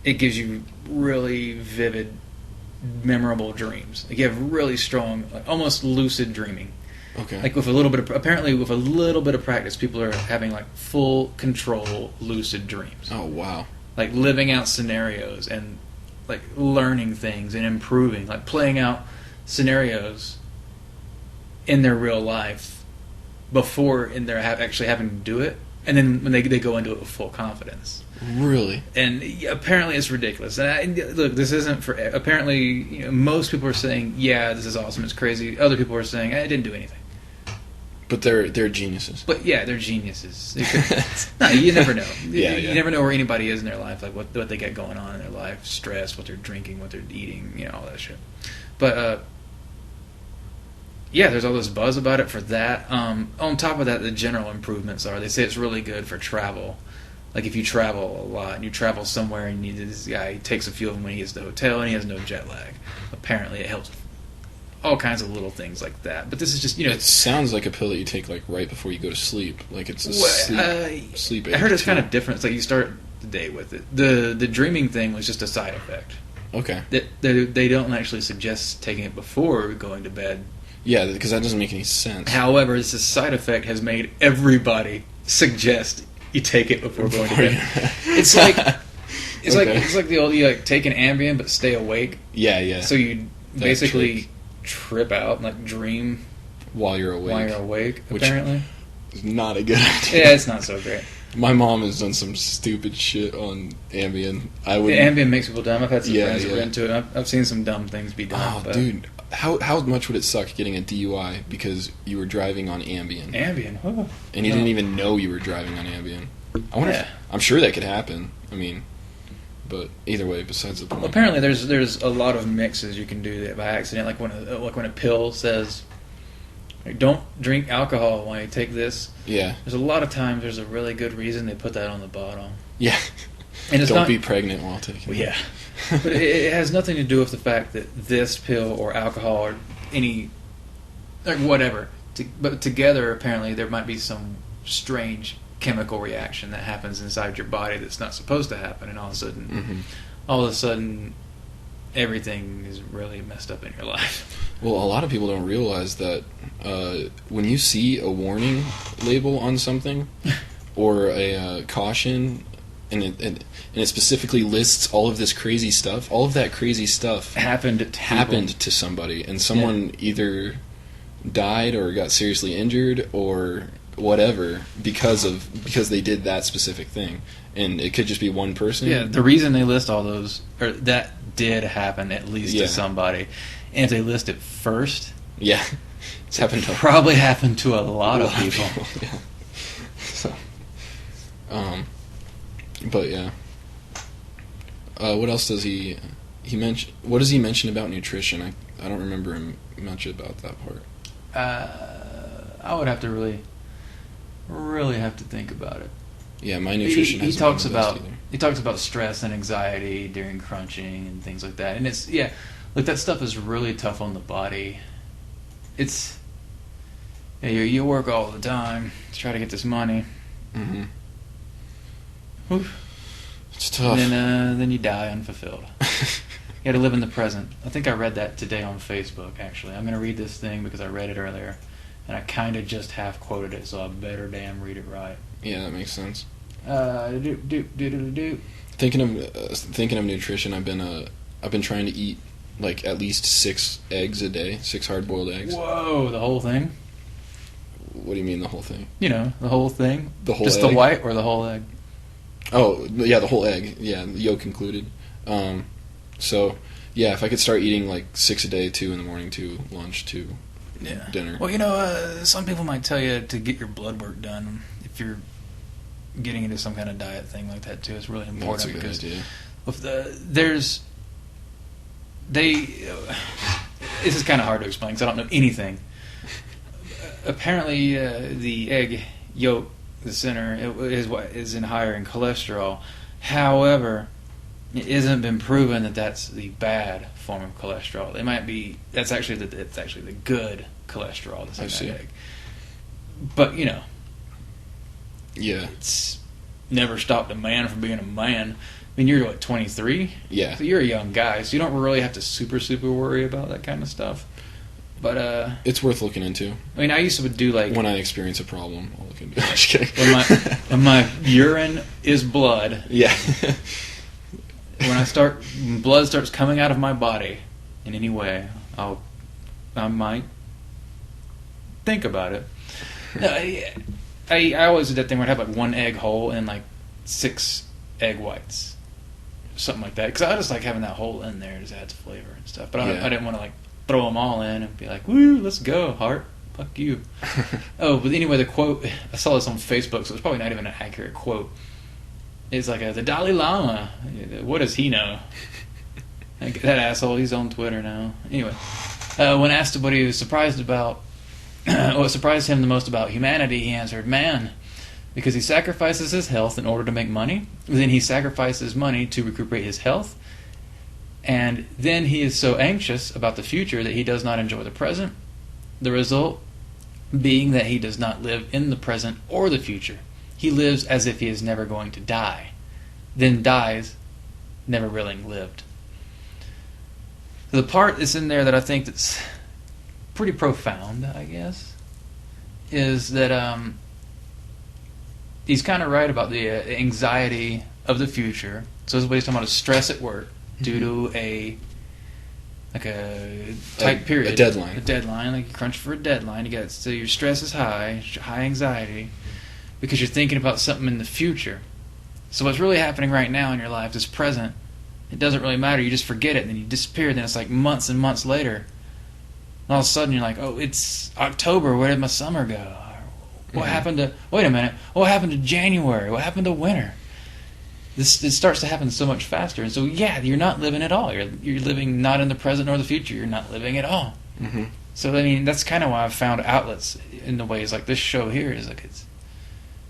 it gives you really vivid, memorable dreams. Like you have really strong, like almost lucid dreaming. Okay. Like with a little bit of practice, people are having like full control lucid dreams. Oh wow! Like living out scenarios and like learning things and improving, like playing out scenarios in their real life before they're actually having to do it, and then when they go into it with full confidence. Really? And apparently it's ridiculous. And look, this isn't for. Apparently, most people are saying, "Yeah, this is awesome. It's crazy." Other people are saying, "I didn't do anything." But they're geniuses. But yeah, they're geniuses. No, you never know. Yeah. You never know where anybody is in their life, like what they got going on in their life, stress, what they're drinking, what they're eating, all that shit. But yeah, there's all this buzz about it for that. On top of that, the general improvements are, they say it's really good for travel. Like if you travel a lot and you travel somewhere and this guy, he takes a few of them when he gets to the hotel and he has no jet lag. Apparently, it helps with all kinds of little things like that. But this is just, It sounds like a pill that you take like right before you go to sleep. Like it's a sleep aid. I heard it's kind of different. It's like you start the day with it. The dreaming thing was just a side effect. Okay. They don't actually suggest taking it before going to bed. Yeah, because that doesn't make any sense. However, this side effect has made everybody suggest you take it before going to bed. It's like the old, you like take an Ambien but stay awake. Yeah. So you basically trip out and like dream while you're awake. Apparently, it's not a good idea. Yeah, it's not so great. My mom has done some stupid shit on Ambien. Ambien makes people dumb. I've had some friends who are into it. I've seen some dumb things be done. Oh, dude. How much would it suck getting a DUI because you were driving on Ambien? Ambien? And you didn't even know you were driving on Ambien. I wonder I'm sure that could happen. I mean, but either way, besides the point. Well, apparently there's a lot of mixes you can do that by accident. Like when a pill says, don't drink alcohol while you take this. Yeah. There's a lot of times there's a really good reason they put that on the bottle. Yeah. And it's don't be pregnant while taking it. Well, yeah. But it has nothing to do with the fact that this pill or alcohol or any, like whatever, but together apparently there might be some strange chemical reaction that happens inside your body that's not supposed to happen, and all of a sudden, everything is really messed up in your life. Well, a lot of people don't realize that when you see a warning label on something or a caution, and it specifically lists all of this crazy stuff, all of that crazy stuff happened to somebody, and someone either died or got seriously injured or whatever because they did that specific thing. And it could just be one person. Yeah, the reason they list all those, or that did happen at least to somebody. And if they list it first, yeah, it's happened to probably happened to a lot of people. Yeah. So, but yeah. What else does he mention? What does he mention about nutrition? I don't remember him much about that part. I would have to really have to think about it. Yeah, my nutrition. He talks about stress and anxiety during crunching and things like that, and it's look, that stuff is really tough on the body. It's you work all the time to try to get this money. Mm-hmm. Oof. It's tough. And then you die unfulfilled. You got to live in the present. I think I read that today on Facebook. Actually, I'm going to read this thing because I read it earlier, and I kind of just half quoted it, so I better damn read it right. Yeah, that makes sense. Thinking of nutrition, I've been trying to eat like at least 6 eggs a day, 6 hard-boiled eggs. Whoa, the whole thing? What do you mean the whole thing? You know, the whole thing. The whole just egg? the white or the whole egg? Oh, yeah, the whole egg. Yeah, the yolk included. So yeah, if I could start eating like 6 a day, 2 in the morning, 2 lunch, 2 dinner. Well, you know, some people might tell you to get your blood work done if you're getting into some kind of diet thing like that too. It's really important. That's a good idea. This is kind of hard to explain because I don't know anything. Apparently, the egg yolk, the center, is what is higher in cholesterol. However, it hasn't been proven that that's the bad form of cholesterol. It's actually the good cholesterol that's in that egg. But you know, yeah, it's never stopped a man from being a man. I mean, you're what, 23? Yeah. So you're a young guy, so you don't really have to super worry about that kind of stuff. But it's worth looking into. I mean, I used to do like when I experience a problem, I'll look into it. Just kidding. when my urine is blood. Yeah. When blood starts coming out of my body in any way, I might think about it. No, I always did that thing where I'd have like 1 egg whole and like 6 egg whites, something like that. Because I just like having that whole in there; it just adds flavor and stuff. But I didn't want to like throw them all in and be like, "Woo, let's go, heart, fuck you." Oh, but anyway, the quote, I saw this on Facebook, so it's probably not even an accurate quote. It's like the Dalai Lama. What does he know? That asshole. He's on Twitter now. Anyway, when asked what he was surprised about, what surprised him the most about humanity, he answered, "Man, because he sacrifices his health in order to make money. Then he sacrifices money to recuperate his health. And then he is so anxious about the future that he does not enjoy the present. The result being that he does not live in the present or the future. He lives as if he is never going to die. Then dies, never really lived." The part that's in there that I think that's pretty profound, I guess, is that he's kind of right about the anxiety of the future. So this is what he's talking about, is stress at work due to a tight period. A deadline. A deadline, like you crunch for a deadline. So your stress is high anxiety, because you're thinking about something in the future. So what's really happening right now in your life is present. It doesn't really matter. You just forget it, and then you disappear. Then it's like months and months later. And all of a sudden you're like, oh, it's October. Where did my summer go? What happened to... Wait a minute. What happened to January? What happened to winter? This starts to happen so much faster. And so, yeah, you're not living at all. You're living not in the present nor the future. You're not living at all. Mm-hmm. So, I mean, that's kind of why I've found outlets in the ways like this show here is like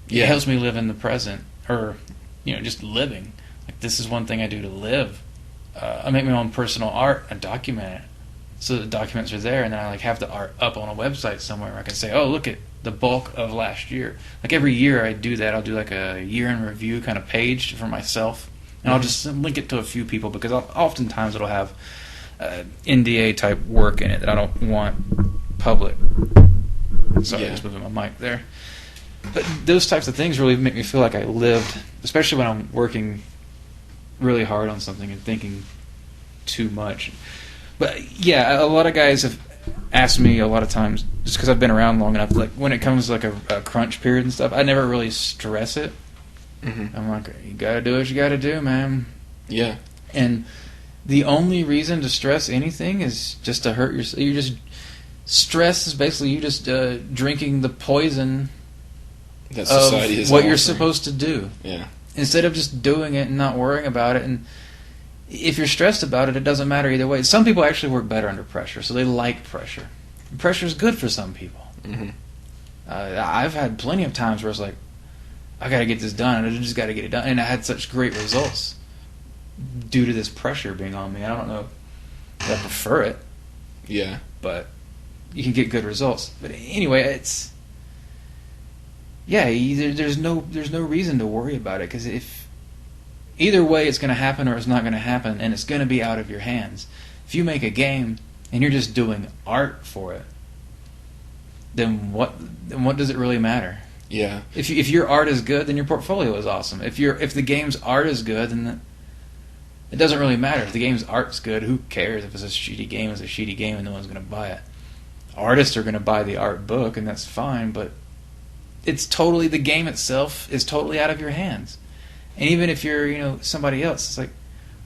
it helps me live in the present, or, you know, just living. Like, this is one thing I do to live. I make my own personal art. I document it. So the documents are there, and then I like have the art up on a website somewhere where I can say, oh, look at the bulk of last year. Like every year I do that. I'll do like a year in review kind of page for myself, and I'll just link it to a few people, because oftentimes it'll have NDA type work in it that I don't want public. Sorry, Yeah. just moving my mic there. But those types of things really make me feel like I lived, especially when I'm working really hard on something and thinking too much. But yeah, a lot of guys have asked me a lot of times, just because I've been around long enough, like when it comes to like a crunch period and stuff, I never really stress it. Mm-hmm. I'm like, you gotta do what you gotta do, man. Yeah. And the only reason to stress anything is just to hurt yourself. You just stress is basically you just drinking the poison That society of is what you're offering. supposed to do. Yeah. Instead of just doing it and not worrying about it. And if you're stressed about it, it doesn't matter either way. Some people actually work better under pressure, so they like pressure. Pressure is good for some people. Mm-hmm. I've had plenty of times where it's like, I got to get this done, and I just got to get it done. And I had such great results due to this pressure being on me. I don't know if I prefer it, Yeah. but you can get good results. But anyway, it's there's no reason to worry about it, because if either way it's going to happen or it's not going to happen, and it's going to be out of your hands. If you make a game and you're just doing art for it, then what does it really matter? Yeah. If your art is good, then your portfolio is awesome. If the game's art is good, then it doesn't really matter. If the game's art's good, who cares? If it's a shitty game, it's a shitty game, and no one's going to buy it. Artists are going to buy the art book, and that's fine, but the game itself is totally out of your hands. And even if you're, somebody else, it's like,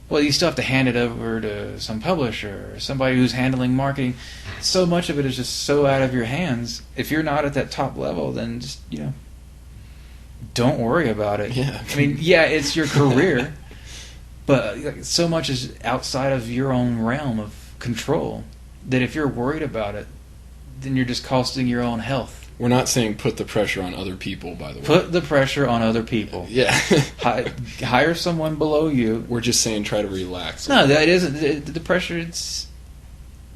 well, you still have to hand it over to some publisher or somebody who's handling marketing. So much of it is just so out of your hands. If you're not at that top level, then just, don't worry about it. Yeah. I mean, yeah, it's your career, but so much is outside of your own realm of control that if you're worried about it, then you're just costing your own health. We're not saying put the pressure on other people, by the way. Put the pressure on other people. Yeah. Hire someone below you. We're just saying try to relax. No, that isn't the pressure.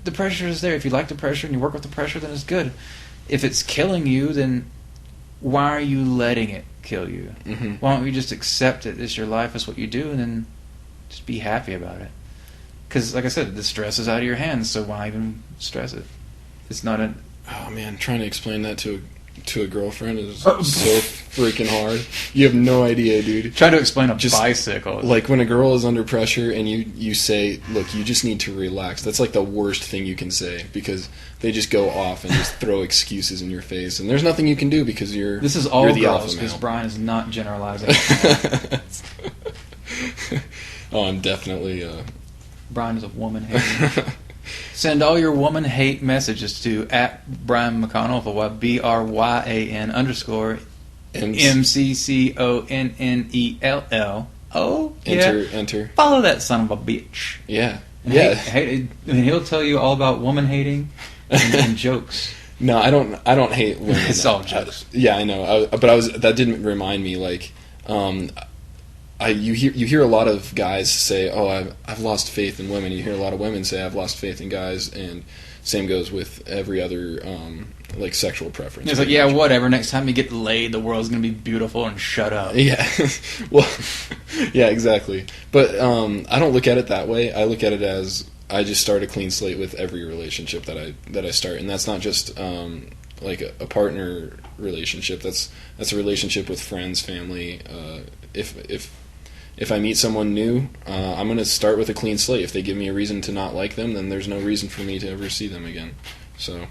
The pressure is there. If you like the pressure and you work with the pressure, then it's good. If it's killing you, then why are you letting it kill you? Mm-hmm. Why don't you just accept it? It's your life. It's what you do, and then just be happy about it. Because, like I said, the stress is out of your hands. So why even stress it? It's not a. Oh man, trying to explain that to a girlfriend is so freaking hard. You have no idea, dude. Try to explain a Just bicycle. Like when a girl is under pressure and you say, look, you just need to relax. That's like the worst thing you can say, because they just go off and just throw excuses in your face, and there's nothing you can do because you're. This is all you're the girls, alpha because male. Brian is not generalizing. Oh, I'm definitely. Brian is a woman hater. Send all your woman hate messages to @Bryan McConnell, BRYAN _MCCONNELL. Oh, yeah. Enter. Follow that son of a bitch. Yeah. And Yeah. he'll tell you all about woman hating and jokes. No, I don't hate women. It's all jokes. Yeah, I know. That didn't remind me. Like, you hear a lot of guys say, "Oh, I've lost faith in women." You hear a lot of women say, "I've lost faith in guys," and same goes with every other like sexual preference. It's like, yeah, whatever. Next time you get laid, the world's gonna be beautiful, and shut up. Yeah, well, yeah, exactly. But I don't look at it that way. I look at it as I just start a clean slate with every relationship that I start, and that's not just like a partner relationship. That's a relationship with friends, family. If I meet someone new, I'm going to start with a clean slate. If they give me a reason to not like them, then there's no reason for me to ever see them again. So,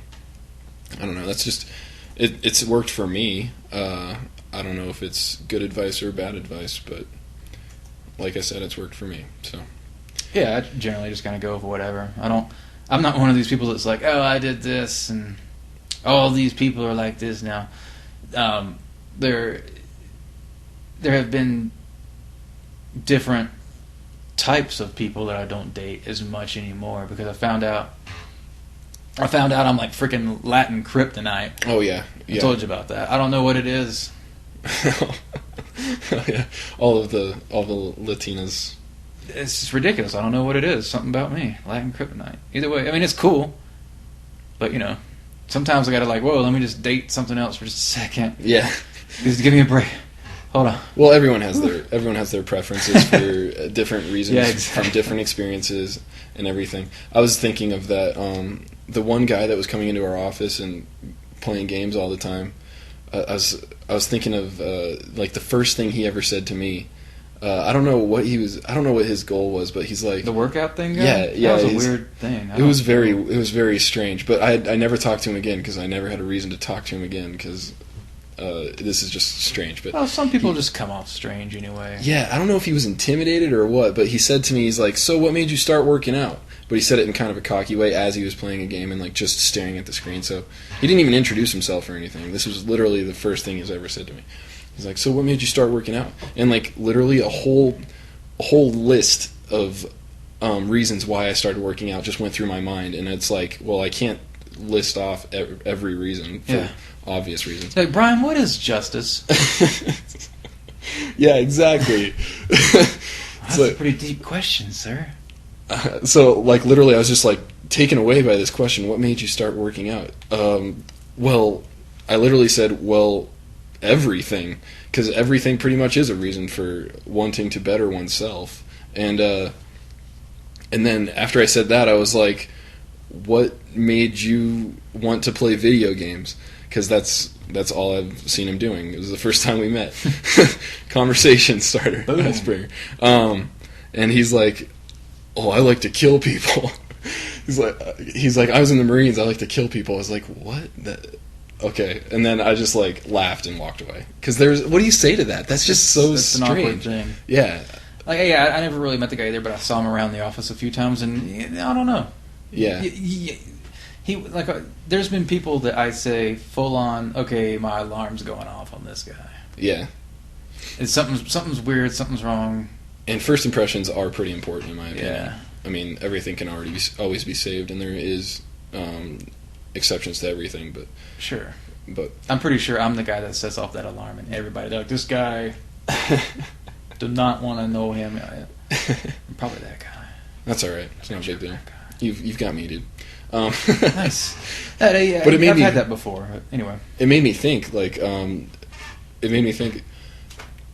I don't know. That's just it's worked for me. I don't know if it's good advice or bad advice, but like I said, it's worked for me. So, yeah, I generally just kind of go for whatever. I'm not one of these people that's like, oh, I did this, and all these people are like this now. There have been different types of people that I don't date as much anymore, because I found out I'm like freaking Latin kryptonite. oh yeah. I told you about that. I don't know what it is. Yeah, all the Latinas. It's just ridiculous. I don't know what it is. Something about me, Latin kryptonite. Either way, I mean, it's cool, but sometimes I gotta like, whoa, let me just date something else for just a second. Yeah. Just give me a break. Hold on. Well, everyone has their preferences for different reasons Yeah, exactly. from different experiences and everything. I was thinking of that the one guy that was coming into our office and playing games all the time. I was thinking of like the first thing he ever said to me. I don't know what his goal was, but he's like The workout thing. Guy? Yeah, That was a weird thing. It was very strange. But I never talked to him again because I never had a reason to talk to him again because this is just strange. But Well, some people just come off strange anyway. yeah, I don't know if he was intimidated or what, but he said to me, he's like, "So what made you start working out?" But he said it in kind of a cocky way as he was playing a game and like just staring at the screen. So he didn't even introduce himself or anything. This was literally the first thing he's ever said to me. He's like, "So what made you start working out?" And like literally a whole list of reasons why I started working out just went through my mind, and it's like, well, I can't list off every reason for obvious reasons. Like, Brian, what is justice? Yeah, exactly. That's a pretty deep question, sir. So, like, literally, I was just, like, taken away by this question. What made you start working out? Well, I literally said, well, everything. Because everything pretty much is a reason for wanting to better oneself. And then after I said that, I was like, what made you want to play video games? Because that's all I've seen him doing. It was the first time we met. Conversation starter. Icebreaker. And he's like, "Oh, I like to kill people." he's like, "I was in the Marines. I like to kill people." I was like, "What?" Okay. And then I just like laughed and walked away. Because what do you say to that? That's just so that's strange. an awkward thing. Yeah. Like, yeah, I never really met the guy either, but I saw him around the office a few times, and I don't know. Yeah. He like there's been people that I say full on, okay, my alarm's going off on this guy. Yeah. It's something's weird, something's wrong. And first impressions are pretty important in my opinion. Yeah. I mean, everything can always be saved, and there is exceptions to everything. But Sure. But I'm pretty sure I'm the guy that sets off that alarm, and everybody like, this guy do not want to know him. I'm probably that guy. That's all right. It's not a big deal. You've got me, dude. Nice. But it made I've me, had that before. But anyway, it made me think. Like,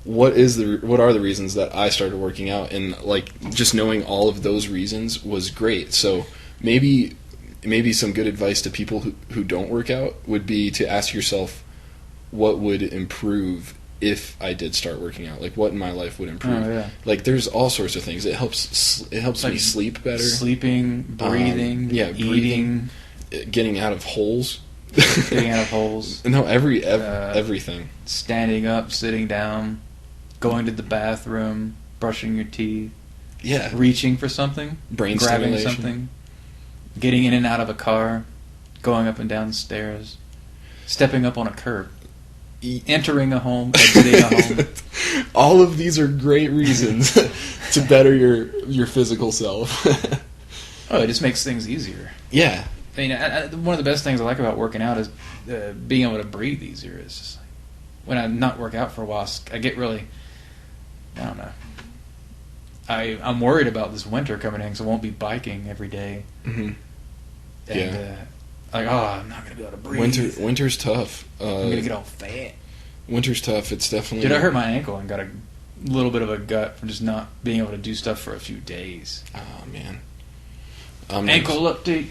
what are the reasons that I started working out, and like just knowing all of those reasons was great. So maybe some good advice to people who don't work out would be to ask yourself, what would improve if I did start working out? Like, what in my life would improve? Oh, yeah. Like, there's all sorts of things. It helps like me sleep better. Sleeping, breathing, breathing, eating, getting out of holes. getting out of holes. No, everything. Standing up, sitting down, going to the bathroom, brushing your teeth, Yeah. reaching for something, Brain grabbing stimulation. something, getting in and out of a car, going up and down stairs, stepping up on a curb, entering a home, exiting a home. All of these are great reasons to better your physical self. Oh, it just makes things easier. Yeah. I mean, one of the best things I like about working out is being able to breathe easier. It's just like, when I not work out for a while, I get really, I don't know. I'm worried about this winter coming in because I won't be biking every day. Mm-hmm. And, Yeah. like, I'm not going to be able to breathe. Winter's tough. I'm going to get all fat. Winter's tough. It's definitely. Dude, I hurt my ankle and got a little bit of a gut from just not being able to do stuff for a few days. Oh man. Ankle update.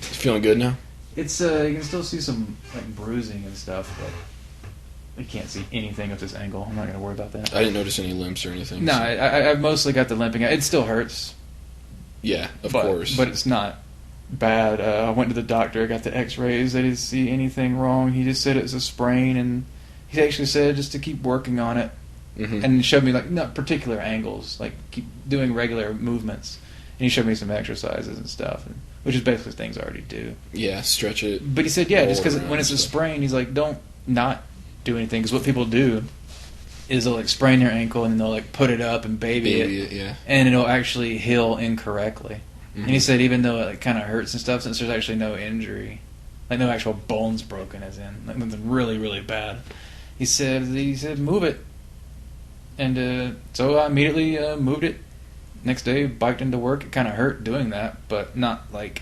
Feeling good now? It's you can still see some like bruising and stuff, but you can't see anything with this ankle. I'm not going to worry about that. I didn't notice any limps or anything. No, so- I've mostly got the limping. It still hurts. Yeah, of course. But it's not bad. I went to the doctor. I got the X-rays. They didn't see anything wrong. He just said it's a sprain, and he actually said just to keep working on it, and showed me like not particular angles, like keep doing regular movements. And he showed me some exercises and stuff, which is basically things I already do. Yeah, stretch it. But he said, yeah, just because roll when it's a around sprain, he's like, don't not do anything. Because what people do is they'll like sprain their ankle and then they'll like put it up and baby it, yeah. and it'll actually heal incorrectly. And he said even though it like, kind of hurts and stuff, since there's actually no injury, like no actual bones broken, as in like nothing really really bad, he said move it, and so I immediately moved it. Next day, biked into work. It kind of hurt doing that, but not like.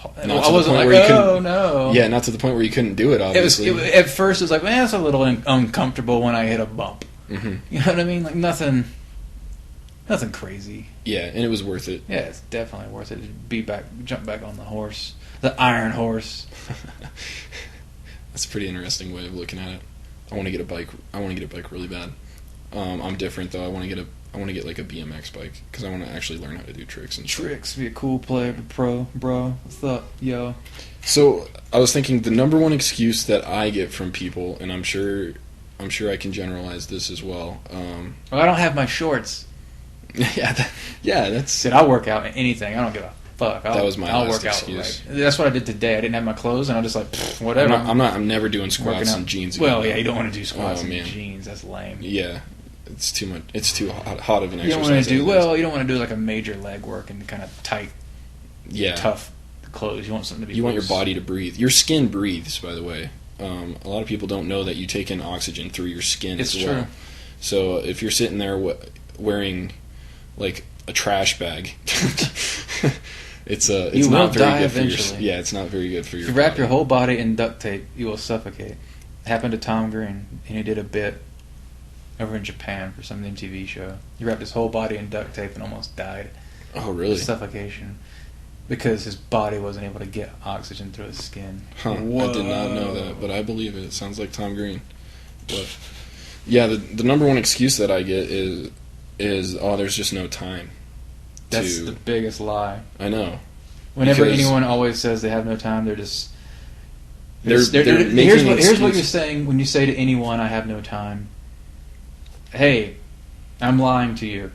Not I to the wasn't point like, where you oh couldn't- no. Yeah, not to the point where you couldn't do it, obviously. At first, it was like, man, it's a little uncomfortable when I hit a bump. Mm-hmm. You know what I mean? Like, nothing crazy. Yeah, and it was worth it. Yeah, it's definitely worth it to jump back on the horse. The iron horse. That's a pretty interesting way of looking at it. I want to get a bike. I want to get a bike really bad. I'm different though. I want to get like a BMX bike because I want to actually learn how to do tricks and tricks. Be a cool player, pro, bro. What's up, yo? So I was thinking the number one excuse that I get from people, and I'm sure I can generalize this as well. Well, I don't have my shorts. That's. Dude, I'll work out in anything. I don't give a fuck. That was my last work excuse. Out, right. That's what I did today. I didn't have my clothes, and I'm just like, whatever. I'm never doing squats in jeans. Well, yeah, you don't want to do squats in jeans. That's lame. Yeah, it's too much. It's too hot of an exercise. You don't want to do like a major leg work in kind of tight, tough clothes. You want something to be. You want your body to breathe. Your skin breathes, by the way. A lot of people don't know that you take in oxygen through your skin as well. True. So if you're sitting there wearing like a trash bag, it's not very good for your. It's not very good for your. If you wrap your whole body in duct tape, you will suffocate. It happened to Tom Green, and he did a bit over in Japan for some MTV show. He wrapped his whole body in duct tape and almost died. Oh, really? Suffocation. Because his body wasn't able to get oxygen through his skin. Huh. I did not know that, but I believe it. It sounds like Tom Green. But yeah, the number one excuse that I get is there's just no time. That's the biggest lie. I know. Whenever anyone always says they have no time, they're just they're making here's what you're saying when you say to anyone, "I have no time." Hey, I'm lying to you.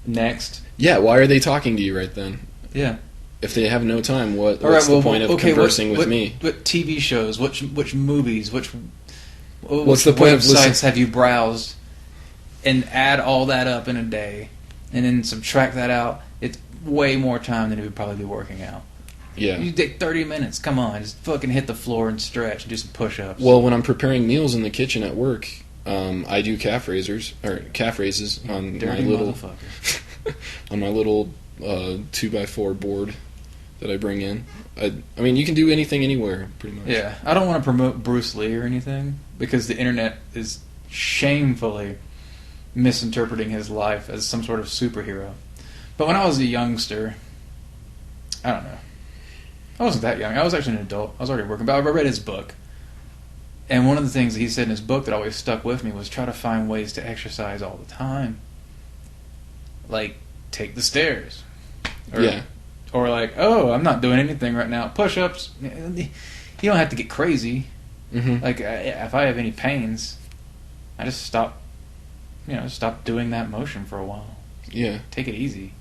Next. Yeah, why are they talking to you right then? Yeah. If they have no time, what's the point of conversing with me? What TV shows? Which movies? What's the point of websites have you browsed? And add all that up in a day, and then subtract that out. It's way more time than it would probably be working out. Yeah. You take 30 minutes. Come on, just fucking hit the floor and stretch and do some push-ups. Well, when I'm preparing meals in the kitchen at work, I do calf raises on my little on my little 2x4 board that I bring in. I mean, you can do anything anywhere, pretty much. Yeah, I don't want to promote Bruce Lee or anything because the internet is shamefully misinterpreting his life as some sort of superhero. But when I was a youngster, I don't know. I wasn't that young. I was actually an adult. I was already working, but I read his book. And one of the things that he said in his book that always stuck with me was try to find ways to exercise all the time. Like, take the stairs. Or like, oh, I'm not doing anything right now. Push-ups. You don't have to get crazy. Mm-hmm. Like, if I have any pains, I just stop doing that motion for a while. Yeah. Take it easy.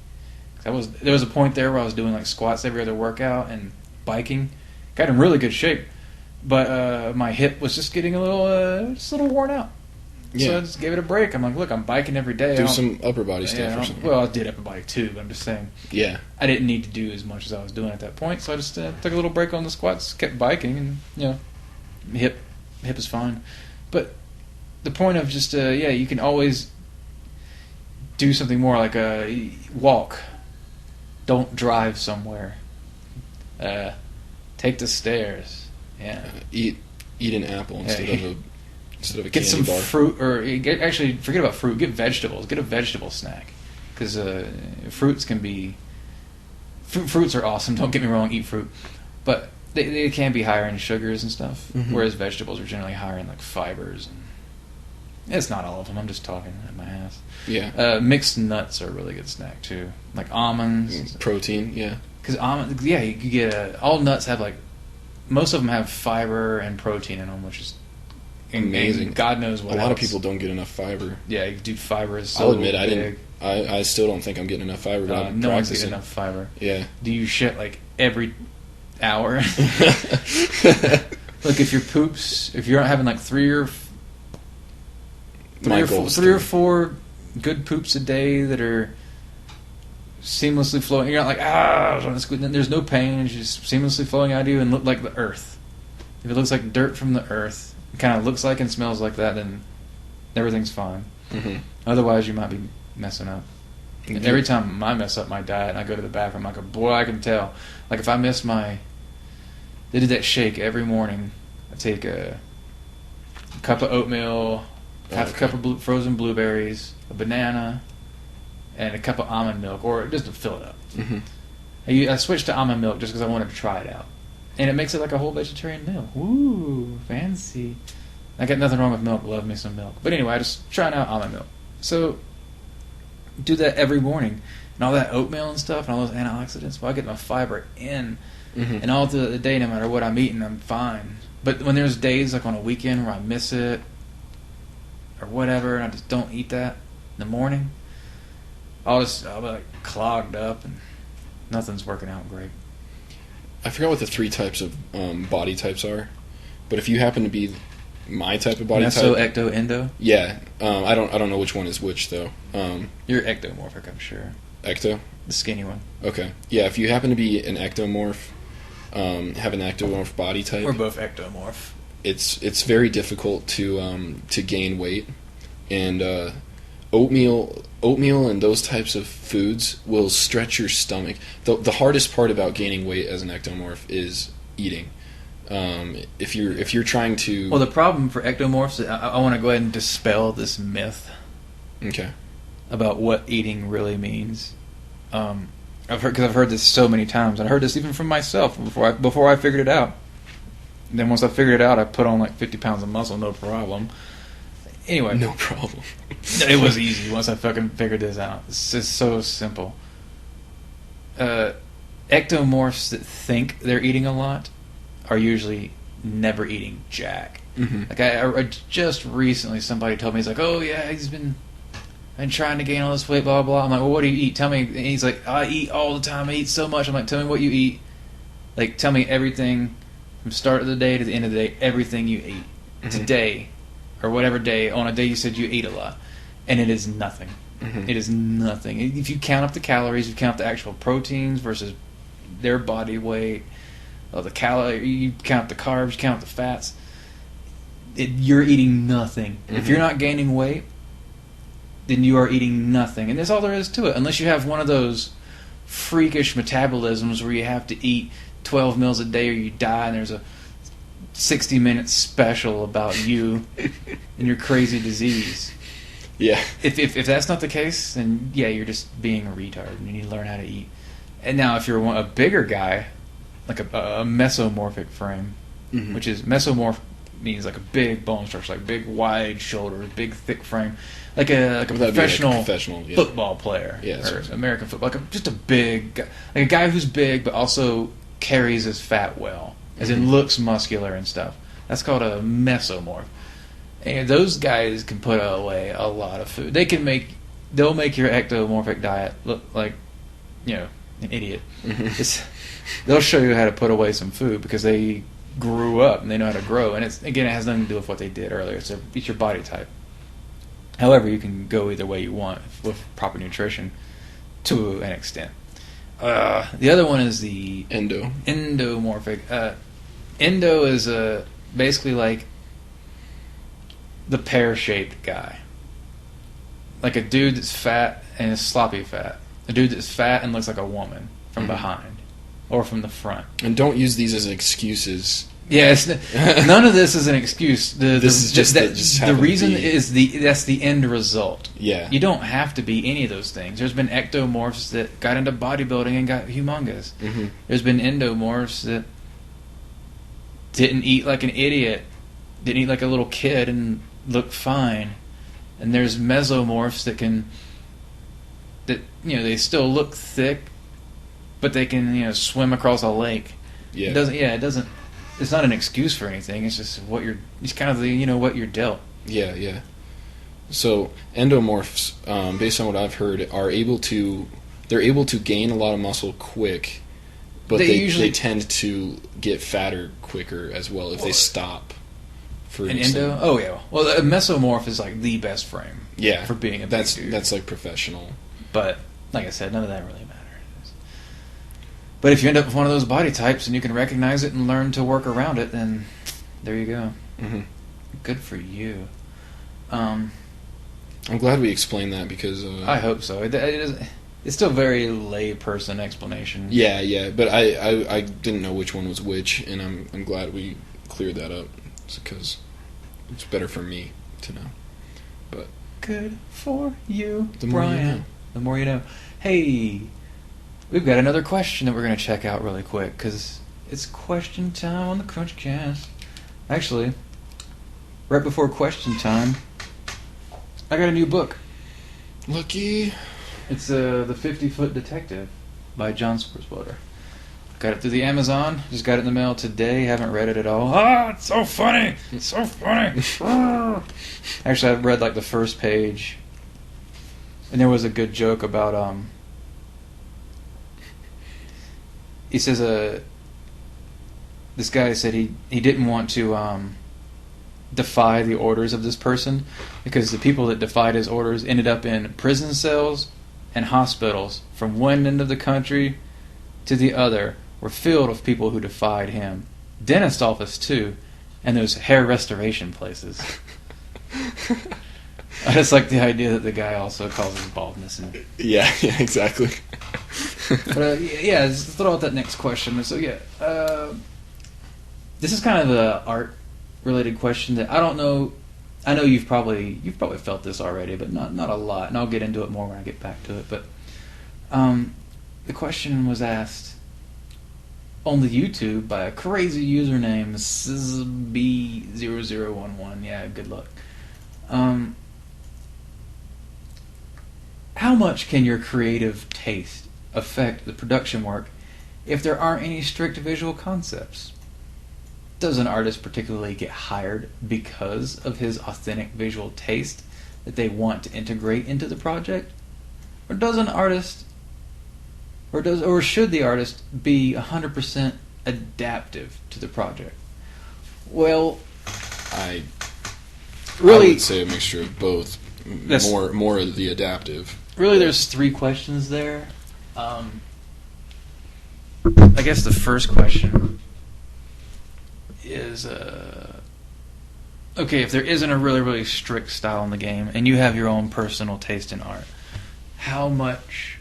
There was a point there where I was doing like squats every other workout and biking. Got in really good shape. But my hip was just getting a little worn out. Yeah. So I just gave it a break. I'm like, look, I'm biking every day. Do some upper body stuff or something. Well, I did upper body too, but I'm just saying. Yeah. I didn't need to do as much as I was doing at that point, so I just took a little break on the squats, kept biking, and hip is fine. But the point of just you can always do something more, like walk. Don't drive somewhere. Take the stairs. Yeah. Eat an apple instead of a get candy some bar. fruit, or actually forget about fruit. Get vegetables. Get a vegetable snack, because fruits can be. Fruits are awesome. Don't get me wrong. Eat fruit, but they can be higher in sugars and stuff. Mm-hmm. Whereas vegetables are generally higher in like fibers. And it's not all of them. I'm just talking at my ass. Yeah. Mixed nuts are a really good snack too, like almonds. Protein, yeah. Because almonds, you get all nuts have like, most of them have fiber and protein in them, which is amazing. God knows what. A lot of people don't get enough fiber. Yeah, dude, fiber is so I'll admit, big. I still don't think I'm getting enough fiber. But I'm no one's practicing. getting enough fiber. Yeah. Do you shit like every hour? Look, if you're not having like three or four good poops a day that are seamlessly flowing, you're not like, there's no pain, it's just seamlessly flowing out of you and look like the earth. If it looks like dirt from the earth, it kind of looks like and smells like that, then everything's fine. Mm-hmm. Otherwise, you might be messing up. Mm-hmm. Every time I mess up my diet and I go to the bathroom, I go, boy, I can tell. Like, if I miss my They did that shake every morning. I take a cup of oatmeal, half a cup of frozen blueberries, a banana, and a cup of almond milk, or just to fill it up. Mm-hmm. I switched to almond milk just because I wanted to try it out. And it makes it like a whole vegetarian meal. Woo, fancy. I got nothing wrong with milk. Love me some milk. But anyway, I just trying out almond milk. So, do that every morning. And all that oatmeal and stuff, and all those antioxidants, well, I get my fiber in. Mm-hmm. And all through the day, no matter what I'm eating, I'm fine. But when there's days, like on a weekend, where I miss it, or whatever, and I just don't eat that in the morning, I'll be like clogged up, and nothing's working out great. I forgot what the 3 types of body types are, but if you happen to be my type of body Meso, type, ecto, endo. yeah, I don't know which one is which though. You're ectomorphic, I'm sure. Ecto, The skinny one. okay, yeah. If you happen to be an ectomorph, have an ectomorph body type, We're both ectomorph. it's very difficult to gain weight, and oatmeal and those types of foods will stretch your stomach. The hardest part about gaining weight as an ectomorph is eating. If you're trying to, Well, the problem for ectomorphs, I want to go ahead and dispel this myth okay, about what eating really means. I've heard this so many times, and I heard this even from myself before I figured it out. And then once I figured it out, I put on like 50 pounds of muscle, no problem. Anyway, no problem. it was easy once I fucking figured this out. It's just so simple. Ectomorphs that think they're eating a lot are usually never eating jack. Mm-hmm. Like I just recently, somebody told me, he's like, "Oh yeah, he's been trying to gain all this weight, blah blah blah." I'm like, "Well, what do you eat? Tell me." And he's like, "I eat all the time. I eat so much." I'm like, "Tell me what you eat. Like, tell me everything from start of the day to the end of the day. Everything you eat today, or whatever day on a day you said you eat a lot." And it is nothing. Mm-hmm. It is nothing. If you count up the calories, you count up the actual proteins versus their body weight, the calorie, you count the carbs, you count the fats. You're eating nothing. Mm-hmm. If you're not gaining weight, then you are eating nothing. And that's all there is to it. Unless you have one of those freakish metabolisms where you have to eat 12 meals a day or you die, and there's a 60-minute special about you and your crazy disease. Yeah. If that's not the case, then yeah, you're just being a retard, and you need to learn how to eat. And now, if you're a bigger guy, like a mesomorphic frame, Mm-hmm. which is mesomorph means like a big bone structure, like big wide shoulders, big thick frame, like a professional yeah. football player, Yeah, or American football, like just a big guy, like a guy who's big but also carries his fat well, as in looks muscular and stuff. That's called a mesomorph. And those guys can put away a lot of food. They'll make your ectomorphic diet look like, an idiot. Mm-hmm. They'll show you how to put away some food because they grew up and they know how to grow. And it has nothing to do with what they did earlier. It's your body type. However, you can go either way you want with proper nutrition to an extent. The other one is the endomorphic. Endo is basically like the pear-shaped guy. Like a dude that's fat and is sloppy fat. A dude that's fat and looks like a woman from behind or from the front. And don't use these as excuses. Yeah, none of this is an excuse. This is just the reason is that's the end result. Yeah. You don't have to be any of those things. There's been ectomorphs that got into bodybuilding and got humongous. Mm-hmm. There's been endomorphs that didn't eat like an idiot, didn't eat like a little kid and looked fine. And there's mesomorphs that they still look thick, but they can swim across a lake. Yeah. It doesn't. It's not an excuse for anything. It's just it's kind of what you're dealt. Yeah. So endomorphs, based on what I've heard, they're able to gain a lot of muscle quick, but they tend to get fatter quicker as well if they stop. For an endo? Oh yeah. Well, a mesomorph is like the best frame. Yeah. For being a big dude. That's like professional. But like I said, none of that really matters. But if you end up with one of those body types and you can recognize it and learn to work around it, then there you go. Mm-hmm. Good for you. I'm glad we explained that because I hope so. It doesn't. It's still very layperson explanation. Yeah, but I didn't know which one was which, and I'm glad we cleared that up, because it's better for me to know. But good for you, the more Brian. you know. The more you know. Hey, we've got another question that we're going to check out really quick, because it's question time on the CrunchCast. Actually, right before question time, I got a new book. Lucky. It's The 50-Foot Detective by John Swartzwelder. Got it through the Amazon. Just got it in the mail today. Haven't read it at all. Ah, it's so funny. It's so funny. Actually, I've read like the first page, and there was a good joke about he says this guy said he didn't want to defy the orders of this person, because the people that defied his orders ended up in prison cells and hospitals from one end of the country to the other were filled with people who defied him. Dentist office too, and those hair restoration places. I just like the idea that the guy also causes baldness. And Yeah, exactly. but yeah, just throw out that next question. So yeah, this is kind of a art-related question that I don't know. I know you've probably felt this already, but not a lot. And I'll get into it more when I get back to it. But the question was asked on the YouTube by a crazy username, SizB0011. Yeah, good luck. How much can your creative taste affect the production work if there aren't any strict visual concepts? Does an artist particularly get hired because of his authentic visual taste that they want to integrate into the project? Or does an artist, or should the artist be 100% adaptive to the project? Well, I really would say a mixture of both. That's- More of the adaptive. Really, there's three questions there. I guess the first question is, okay, if there isn't a really, really strict style in the game, and you have your own personal taste in art, how much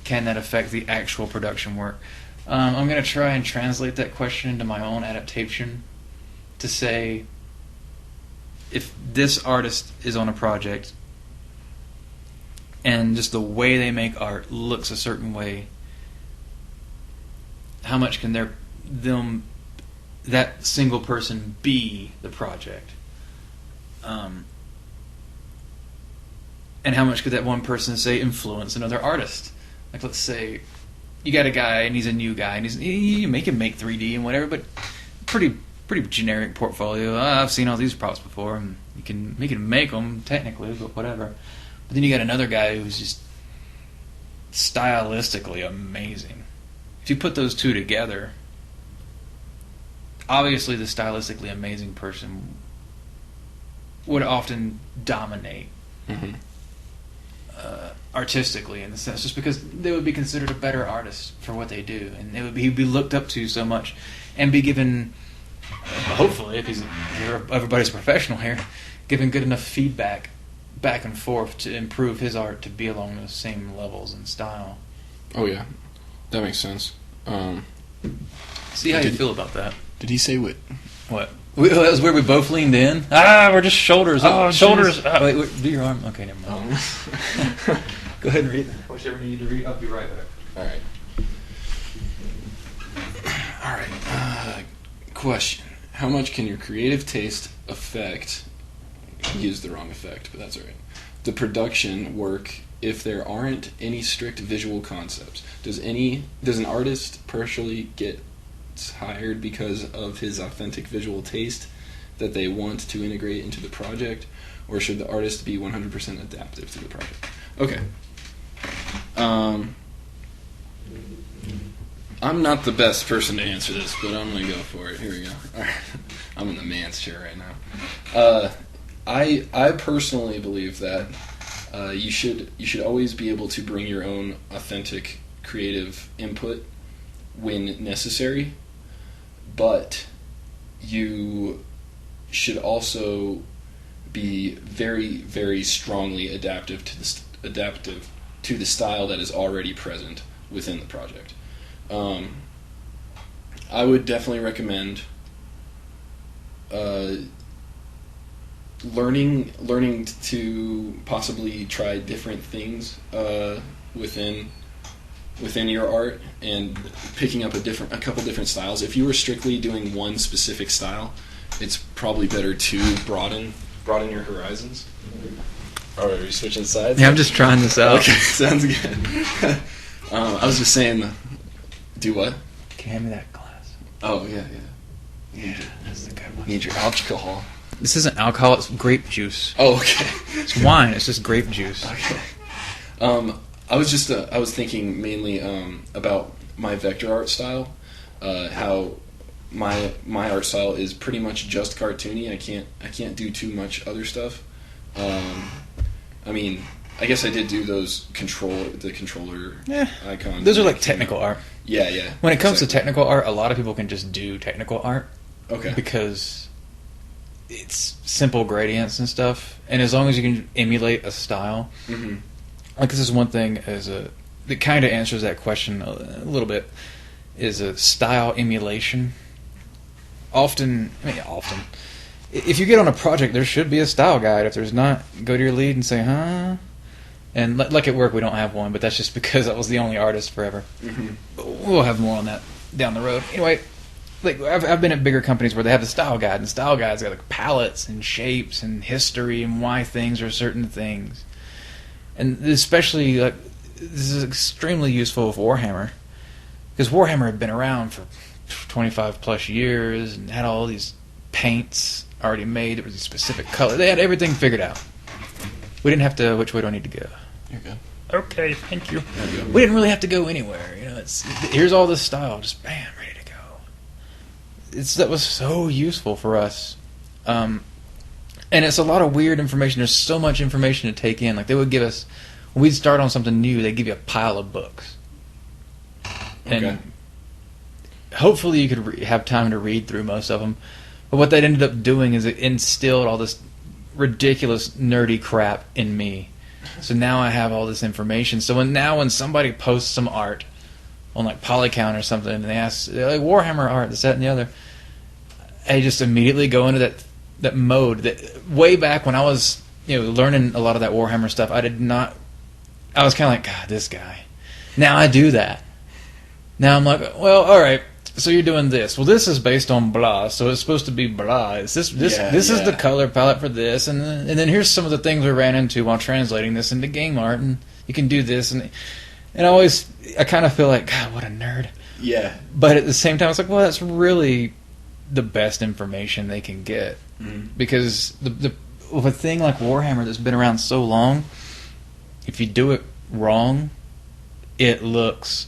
can that affect the actual production work? I'm going to try and translate that question into my own adaptation to say, if this artist is on a project and just the way they make art looks a certain way, how much can that single person be the project? And how much could that one person, say, influence another artist? Like, let's say you got a guy and he's a new guy and you make him make 3D and whatever, but pretty generic portfolio. I've seen all these props before, and you can make them technically, but whatever. But then you got another guy who's just stylistically amazing. If you put those two together, obviously the stylistically amazing person would often dominate artistically, in the sense, just because they would be considered a better artist for what they do, and he'd be looked up to so much, and be given, hopefully, if everybody's a professional here, given good enough feedback back and forth to improve his art to be along those same levels and style. Oh yeah, that makes sense. See how you feel about that. Did he say what? What? That was where we both leaned in. We're just shoulders. Shoulders. Wait, do your arm. Okay, never mind. Go ahead and read whichever you need to read. I'll be right back. All right. Question: how much can your creative taste affect? I used the wrong effect, but that's all right. The production work if there aren't any strict visual concepts. Does an artist partially get hired because of his authentic visual taste that they want to integrate into the project, or should the artist be 100% adaptive to the project? Okay. I'm not the best person to answer this, but I'm going to go for it. Here we go. All right. I'm in the man's chair right now. I personally believe that you should always be able to bring your own authentic creative input when necessary, but you should also be very, very strongly adaptive to the to the style that is already present within the project. I would definitely recommend learning to possibly try different things within your art and picking up a couple different styles. If you were strictly doing one specific style, it's probably better to broaden your horizons. Are you switching sides? Yeah, I'm just trying this out. Okay, sounds good. I was just saying, do what? Can you hand me that glass? Oh, yeah. Yeah, that's the good one. Need your alcohol. This isn't alcohol, it's grape juice. Oh, okay. It's wine, it's just grape juice. Okay. I was thinking mainly about my vector art style, how my art style is pretty much just cartoony. I can't do too much other stuff. I mean, I guess I did do those controller icons. Those are like technical art. Yeah. When it comes to technical art, a lot of people can just do technical art. Okay. Because it's simple gradients and stuff, and as long as you can emulate a style, like this is one thing that kind of answers that question a little bit, is a style emulation. Often, if you get on a project, there should be a style guide. If there's not, go to your lead and say, huh? And like at work, we don't have one, but that's just because I was the only artist forever. We'll have more on that down the road. Anyway, like I've been at bigger companies where they have the style guide, and style guides got like palettes and shapes and history and why things are certain things. And especially, like, this is extremely useful with Warhammer, because Warhammer had been around for 25 plus years and had all these paints already made. There was a specific color. They had everything figured out. We didn't have to. Which way do I need to go? You're good. Okay, thank you. We didn't really have to go anywhere. Here's all this style, just bam, ready to go. That was so useful for us. And it's a lot of weird information. There's so much information to take in. Like, they would give us, when we'd start on something new, they'd give you a pile of books. And hopefully you could have time to read through most of them. But what that ended up doing is it instilled all this ridiculous nerdy crap in me. So now I have all this information. So when somebody posts some art on like Polycount or something, and they're like, Warhammer art, this, that, and the other, I just immediately go into that mode that way back when I was learning a lot of that Warhammer stuff, I was kind of like, God, this guy. Now I do that. Now I'm like, well, all right, so you're doing this. Well, this is based on blah, so it's supposed to be blah. This is the color palette for this, and then here's some of the things we ran into while translating this into game art, and you can do this, and I kind of feel like, God, what a nerd. Yeah. But at the same time, it's like, well, that's really the best information they can get, because with a thing like Warhammer that's been around so long, if you do it wrong, it looks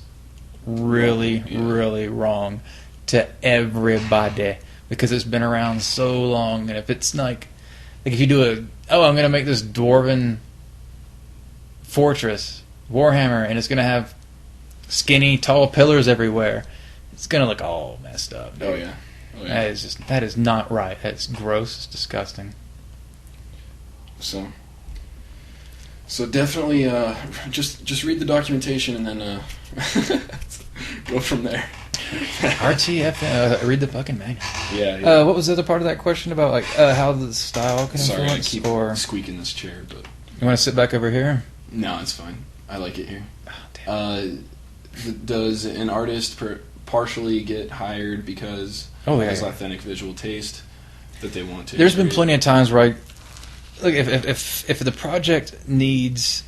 really wrong to everybody, because it's been around so long. And if it's like if you do I'm gonna make this dwarven fortress Warhammer, and it's gonna have skinny tall pillars everywhere, it's gonna look all messed up, dude. Oh yeah. That is not right. That's gross. It's disgusting. So definitely just read the documentation and then go from there. RTF, read the fucking manual. Yeah. What was the other part of that question about, like, how the style can Sorry, I influence? keep squeaking this chair, but You want to sit back over here? no, it's fine. I like it here. Oh, damn. Does an artist partially get hired because has authentic visual taste that they want to? There's been plenty of times where if the project if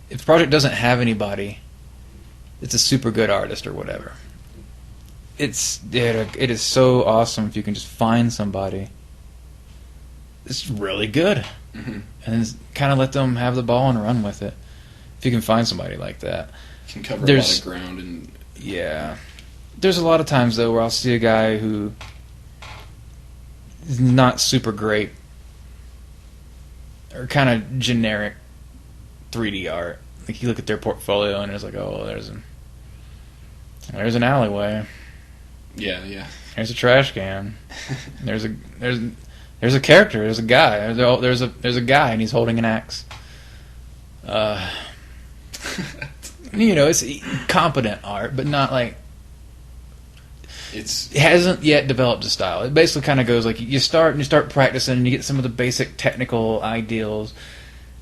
the project doesn't have anybody, it's a super good artist or whatever. It is so awesome if you can just find somebody. It's really good, and kind of let them have the ball and run with it. If you can find somebody like that, can cover a lot of ground. And there's a lot of times though where I'll see a guy who is not super great or kind of generic 3D art. Like, you look at their portfolio and it's like, oh, there's an alleyway. Yeah. There's a trash can. There's a character. There's a guy. There's a guy and he's holding an axe. It's competent art, but not like It hasn't yet developed a style. It basically kind of goes like you start practicing, and you get some of the basic technical ideals,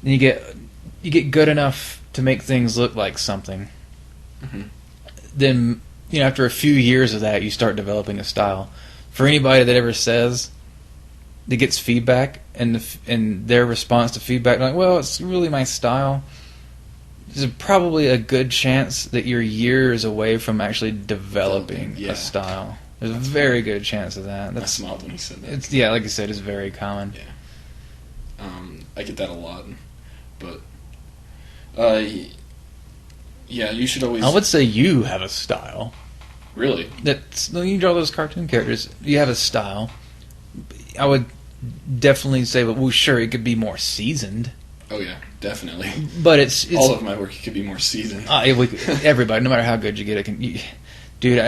and you get good enough to make things look like something. Mm-hmm. Then after a few years of that, you start developing a style. For anybody that ever says that gets feedback and their response to feedback, like, well, it's really my style. There's probably a good chance that you're years away from actually developing a style. There's a very good chance of that. I smiled when he said that. It's like you said, it's very common. Yeah. I get that a lot, but yeah, you should always. I would say you have a style. Really? You draw those cartoon characters. You have a style. I would definitely say, well, sure, it could be more seasoned. Oh yeah, definitely. But it's all of my work could be more seasoned. Everybody, no matter how good you get, dude.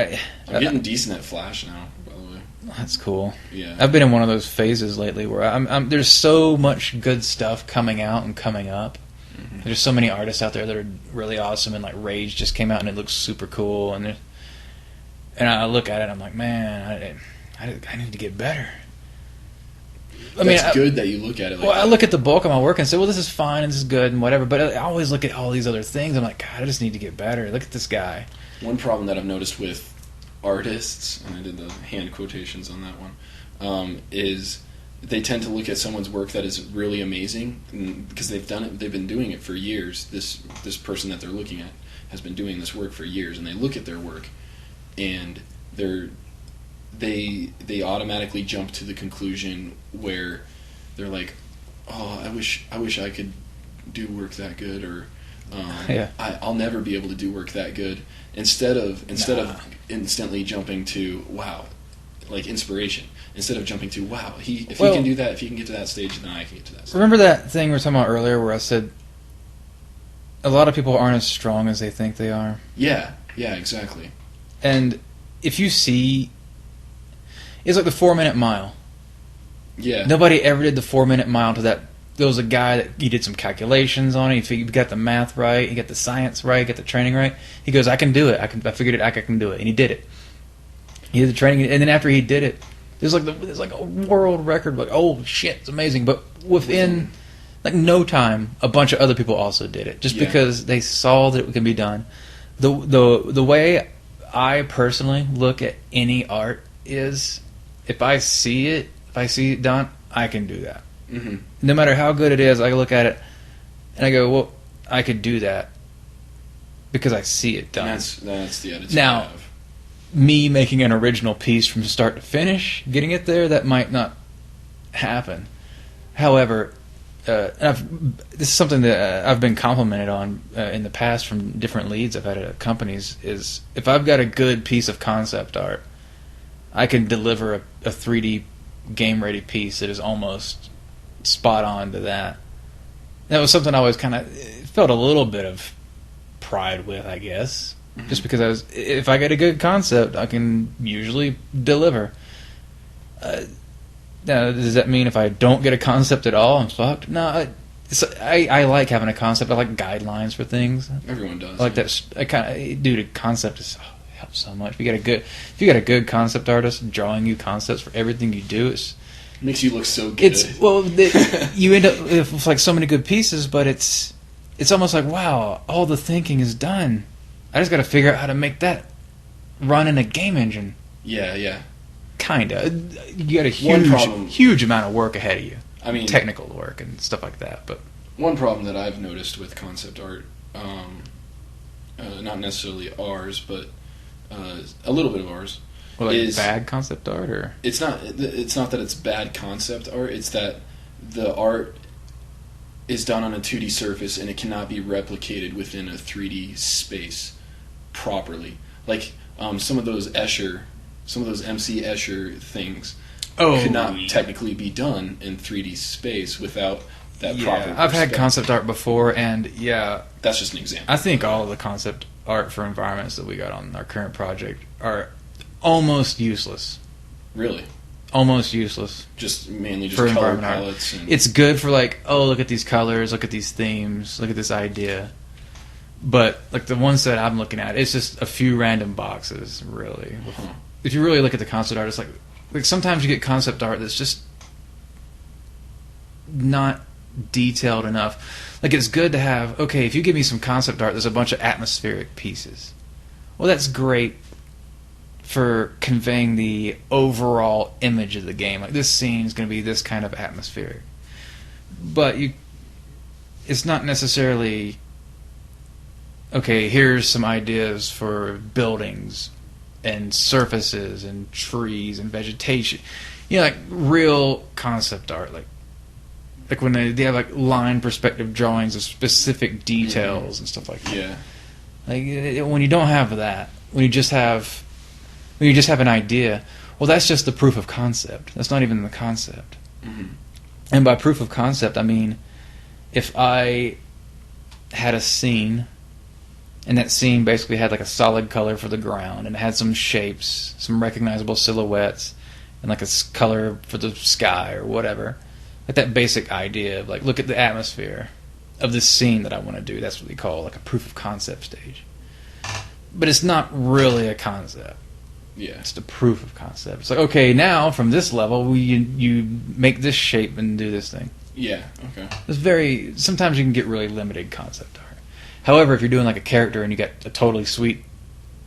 I'm getting decent at Flash now, by the way. That's cool. Yeah, I've been in one of those phases lately where there's so much good stuff coming out and coming up. Mm-hmm. There's so many artists out there that are really awesome, and like Rage just came out and it looks super cool, and I look at it, and I'm like, man, I need to get better. That's good that you look at it like that. I look at the bulk of my work and say, well, this is fine and this is good and whatever, but I always look at all these other things. I'm like, God, I just need to get better. Look at this guy. One problem that I've noticed with artists, and I did the hand quotations on that one, is they tend to look at someone's work that is really amazing because they've been doing it for years. This person that they're looking at has been doing this work for years, and they look at their work and they automatically jump to the conclusion where they're like, oh, I wish I could do work that good, or I'll never be able to do work that good, instead of instantly jumping to wow, like inspiration, instead of jumping to wow, if he can do that, if he can get to that stage, then I can get to that stage. Remember that thing we were talking about earlier where I said a lot of people aren't as strong as they think they are? Yeah, exactly. And if you see, it's like the 4-minute mile. Yeah. Nobody ever did the 4-minute mile to that. There was a guy that he did some calculations on it. He got the math right. He got the science right. He got the training right. He goes, I can do it. I figured it. I can do it. And he did it. He did the training, and then after he did it, there's like a world record. Like, oh shit, it's amazing. But within like no time, a bunch of other people also did it, just because they saw that it can be done. The way I personally look at any art is, if I see it done, I can do that. Mm-hmm. No matter how good it is, I look at it and I go, well, I could do that because I see it done. That's the attitude now, I have. Me making an original piece from start to finish, getting it there, that might not happen. However, this is something that I've been complimented on in the past from different leads I've had at companies, is if I've got a good piece of concept art, I can deliver a 3D game-ready piece that is almost spot on to that. That was something I always kind of felt a little bit of pride with, I guess. Mm-hmm. Just because if I get a good concept, I can usually deliver. Now, does that mean if I don't get a concept at all, I'm fucked? No, I like having a concept. I like guidelines for things. Everyone does. I like that. Dude, a concept helps so much. If you got a good concept artist drawing you concepts for everything you do, it makes you look so good. You end up with like so many good pieces, but it's almost like, wow, all the thinking is done. I just got to figure out how to make that run in a game engine. Yeah. Kinda. You got a huge amount of work ahead of you. I mean, technical work and stuff like that. But one problem that I've noticed with concept art, not necessarily ours, but a little bit of ours, is bad concept art, or it's not that it's bad concept art. It's that the art is done on a 2D surface and it cannot be replicated within a 3D space properly. Like some of those MC Escher things could not technically be done in 3D space without that proper. I've had concept art before, and that's just an example. I think all of the concept art for environments that we got on our current project are almost useless. Really? almost useless. Just mainly For just color environment art. palettes. And, It's good for like, oh, look at these colors, look at these themes, look at this idea. But like the ones that I'm looking at, it's just a few random boxes, really. uh-huh. If you really look at the concept art, it's like sometimes you get concept art that's just not detailed enough. Like, it's good to have, okay, if you give me some concept art, there's a bunch of atmospheric pieces. Well, that's great for conveying the overall image of the game. Like, this scene is going to be this kind of atmospheric. But it's not necessarily, okay, here's some ideas for buildings and surfaces and trees and vegetation. You know, like real concept art, like when they have like line perspective drawings of specific details and stuff like that. Yeah. Like when you don't have that, when you just have an idea, well, that's just the proof of concept. That's not even the concept. Mm-hmm. And by proof of concept, I mean if I had a scene, and that scene basically had like a solid color for the ground, and it had some shapes, some recognizable silhouettes, and like a color for the sky or whatever. Like that basic idea of like, look at the atmosphere of this scene that I want to do. That's what we call like a proof of concept stage. But it's not really a concept. Yeah. It's the proof of concept. It's like, okay, now from this level, you make this shape and do this thing. Yeah. Okay. It's sometimes you can get really limited concept art. However, if you're doing like a character and you got a totally sweet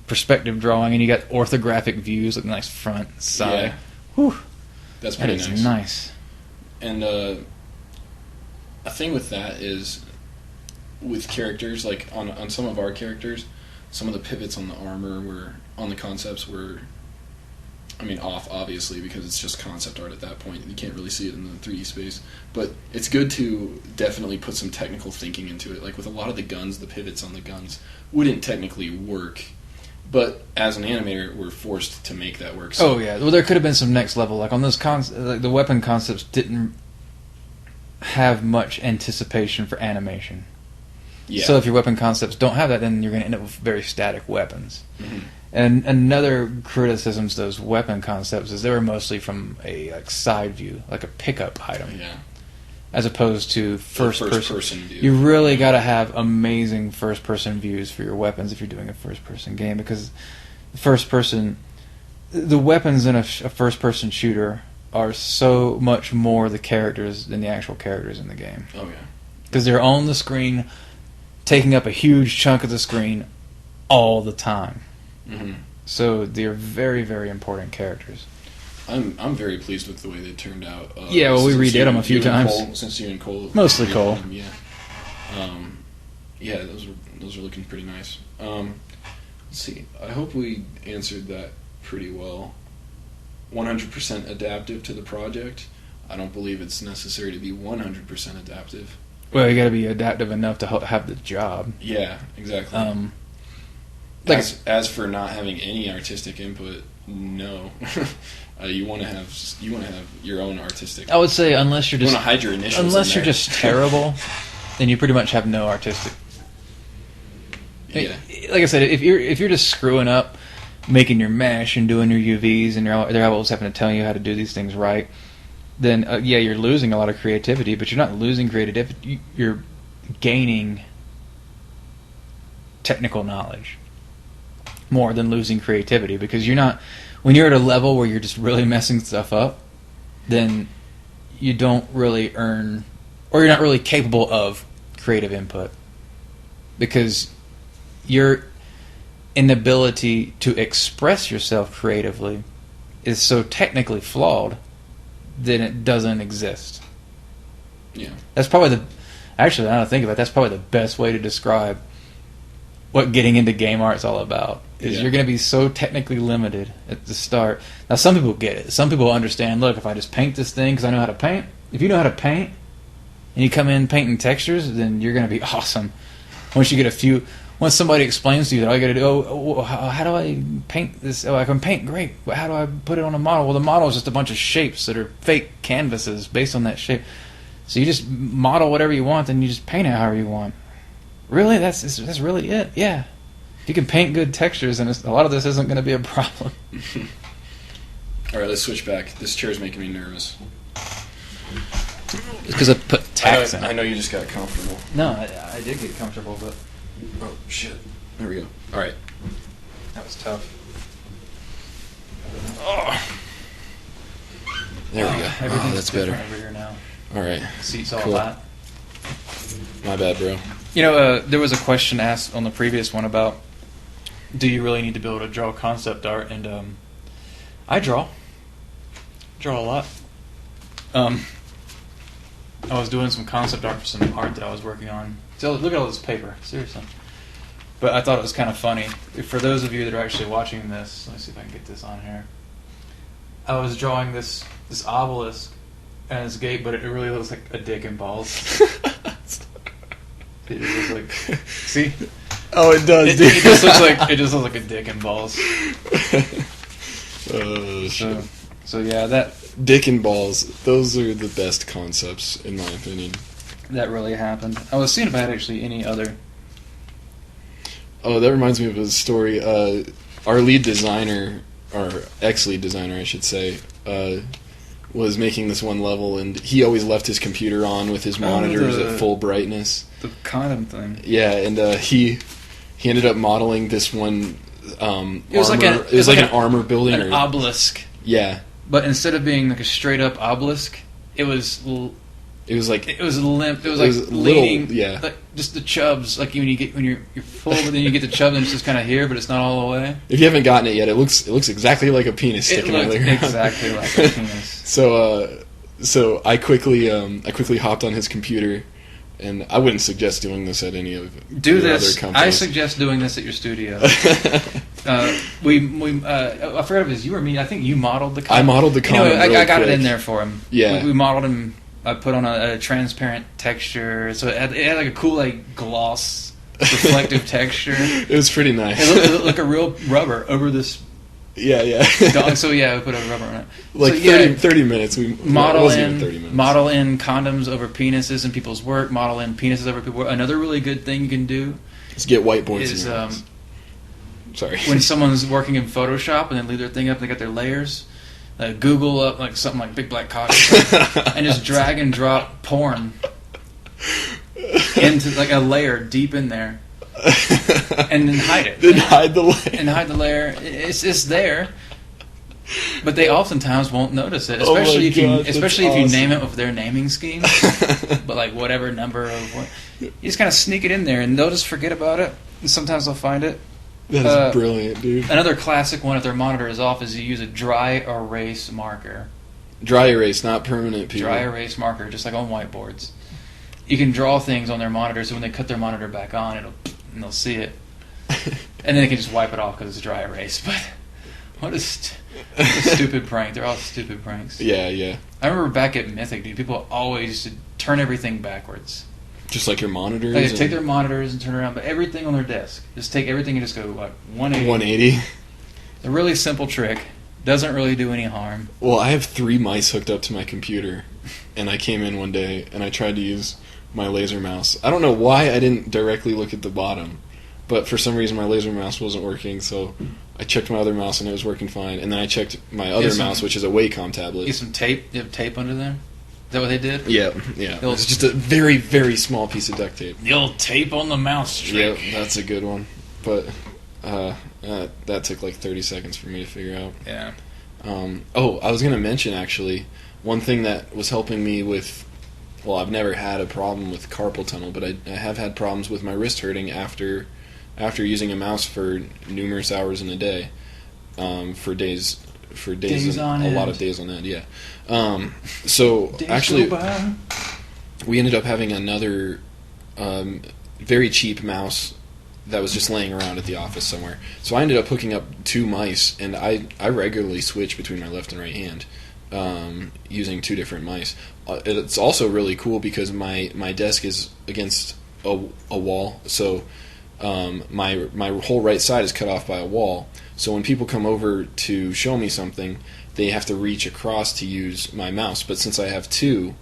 perspective drawing and you got orthographic views, like nice front and side, Yeah. whew, That's that pretty is nice. And a thing with that is, with characters, like on some of our characters, some of the pivots on the armor on the concepts were, I mean, off, obviously, because it's just concept art at that point. You can't really see it in the 3D space. But it's good to definitely put some technical thinking into it. Like with a lot of the guns, the pivots on the guns wouldn't technically work. But as an animator, we're forced to make that work. So. Oh yeah, well there could have been some next level. Like on those like the weapon concepts didn't have much anticipation for animation. Yeah. So if your weapon concepts don't have that, then you're going to end up with very static weapons. Mm-hmm. And another criticism to those weapon concepts is they were mostly from a like side view, like a pickup item, Yeah. as opposed to first person view. You really got to have amazing first person views for your weapons if you're doing a first person game, because the weapons in a first person shooter are so much more the characters than the actual characters in the game. Oh yeah. Because they're on the screen, taking up a huge chunk of the screen all the time. Mm-hmm. So they're very, very important characters. I'm very pleased with the way they turned out. Yeah, well, we since redid them a few you and times. Cole, since you and Cole, Mostly redid Cole. them, yeah. Yeah, those are looking pretty nice. Let's see. I hope we answered that pretty well. 100% adaptive to the project. I don't believe it's necessary to be 100% adaptive. Well, you got to be adaptive enough to have the job. Yeah, exactly. Like as for not having any artistic input, no. You want to have your own artistic. I would say unless you're You just want to hide your initials. unless in you're there. just terrible, then you pretty much have no artistic. Yeah. Like I said, if you're just screwing up, making your mesh and doing your UVs, and they're always having to tell you how to do these things right, then yeah, you're losing a lot of creativity. But you're not losing creativity; you're gaining technical knowledge more than losing creativity, because you're not. When you're at a level where you're just really messing stuff up, then you don't really earn, or you're not really capable of creative input, because your inability to express yourself creatively is so technically flawed that it doesn't exist. Yeah. That's probably actually, now that I think about it, that's probably the best way to describe what getting into game art's all about. Is Yeah. you're going to be so technically limited at the start. Now, some people get it. Some people understand, look, if I just paint this thing because I know how to paint, if you know how to paint and you come in painting textures, then you're going to be awesome. Once somebody explains to you that all you got to do, how do I paint this? Oh, I can paint, great. But how do I put it on a model? Well, the model is just a bunch of shapes that are fake canvases based on that shape. So you just model whatever you want, and you just paint it however you want. Really? That's really it? Yeah. If you can paint good textures, and a lot of this isn't going to be a problem. All right, let's switch back. This chair's making me nervous. It's because I put tacks in it. I know you just got comfortable. No, I did get comfortable, but Oh, shit. There we go. All right. that was tough. There we go. Everything's That's better. different over here now. All right. Seat's all Cool. hot. My bad, bro. You know, there was a question asked on the previous one about, do you really need to be able to draw concept art? And I draw a lot. I was doing some concept art for some art that I was working on. So look at all this paper, seriously. But I thought it was kind of funny. For those of you that are actually watching this, let me see if I can get this on here. I was drawing this obelisk and this gate, but it really looks like a dick and balls. It just looks like, see? Oh, it does, It dude. just looks like a dick and balls. Oh, shit. So yeah, that Dick and balls, those are the best concepts, in my opinion. really happened. I was seeing if I had actually any other. Oh, that reminds me of a story. Our lead designer, or ex-lead designer, I should say, was making this one level, and he always left his computer on with his monitors at full brightness. The condom thing. Yeah, and he ended up modeling this one. It was armor. like It was like an armor building, an obelisk. Yeah, But instead of being like a straight up obelisk, it was it was like limp. It was It like was little, leaning. yeah. Like just the chubs. Like when you're full, but then you get the chubs and it's just kind of here, but it's not all the way. if you haven't gotten it yet, it looks exactly like a penis It sticking out looked of the ground. exactly like a penis. So I quickly hopped on his computer, and I wouldn't suggest doing this at any of Do your this. other companies. I suggest doing this at your studio. I forgot if it was you or me. I think you modeled the. I modeled the condom I real got it quick. in there for him. Yeah. we modeled him. I put on a transparent texture, so it had like a cool like gloss, reflective texture. It was pretty nice. It looked like a real rubber over this yeah. dog. So yeah, we put a rubber on it. Like so, yeah, 30 minutes. It wasn't even 30 minutes. model in condoms over penises in people's work. Model in penises over people. Another really good thing you can do Just get whiteboards is in your house. Sorry. when someone's working in Photoshop and they leave their thing up, and they got their layers. Google up like something like big black cock, and just drag and drop porn into like a layer deep in there, and then hide it. Then hide the layer. And hide the layer. It's there, but they oftentimes won't notice it, Oh my especially if gosh, that's you awesome. name it with their naming scheme. But like whatever number of what, you just kind of sneak it in there, and they'll just forget about it. And sometimes they'll find it. That is brilliant, dude. Another classic one if their monitor is off is you use a dry erase marker. Dry erase, not permanent, people. Dry erase marker, just like on whiteboards. You can draw things on their monitor, so when they cut their monitor back on, and they'll see it, and then they can just wipe it off because it's dry erase. But what a stupid prank! They're all stupid pranks. Yeah. I remember back at Mythic, dude, people always used to turn everything backwards. Just like your monitors. They take their monitors and turn around, but everything on their desk. Just take everything and just go like 180. 180. A really simple trick. Doesn't really do any harm. Well, I have 3 mice hooked up to my computer, and I came in one day and I tried to use my laser mouse. I don't know why I didn't directly look at the bottom, but for some reason my laser mouse wasn't working, so I checked my other mouse and it was working fine, and then I checked my other mouse, which is a Wacom tablet. Get some tape. You have tape under there? Is that what they did? Yeah. It was just a very, very small piece of duct tape. The old tape on the mouse trick. Yep, that's a good one. But that took like 30 seconds for me to figure out. Yeah. I was going to mention, actually, one thing that was helping me with... Well, I've never had a problem with carpal tunnel, but I have had problems with my wrist hurting after using a mouse for numerous hours in a day, for days on a end. lot of days on end. Yeah. So Days actually, go by. we ended up having another very cheap mouse that was just laying around at the office somewhere. So I ended up hooking up 2 mice, and I regularly switch between my left and right hand using 2 different mice. It's also really cool because my desk is against a wall, so my whole right side is cut off by a wall. So when people come over to show me something, they have to reach across to use my mouse. But since I have 2,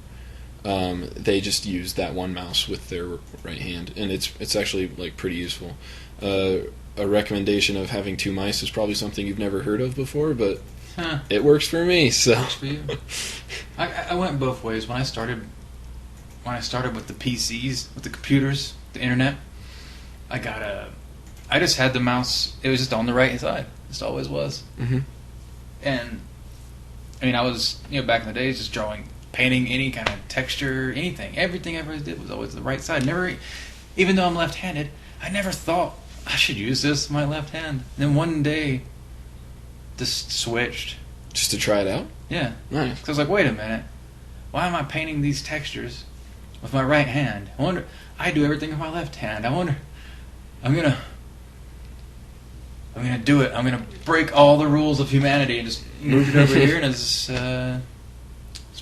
they just use that one mouse with their right hand, and it's actually like pretty useful. A recommendation of having 2 mice is probably something you've never heard of before, but Huh. It works for me. So Works for you. I went both ways. When I started with the PCs, with the computers, the internet, I just had the mouse. It was just on the right side. Just always was. Mm-hmm. And I mean, I was back in the days just painting any kind of texture, anything. Everything I ever did was always the right side. Never, even though I'm left-handed, I never thought I should use this with my left hand. And then one day, just switched. Just to try it out. Yeah. Nice. So I was like, wait a minute. Why am I painting these textures with my right hand? I wonder. I do everything with my left hand. I wonder. I'm gonna do it. I'm gonna break all the rules of humanity and just move it over here, and it's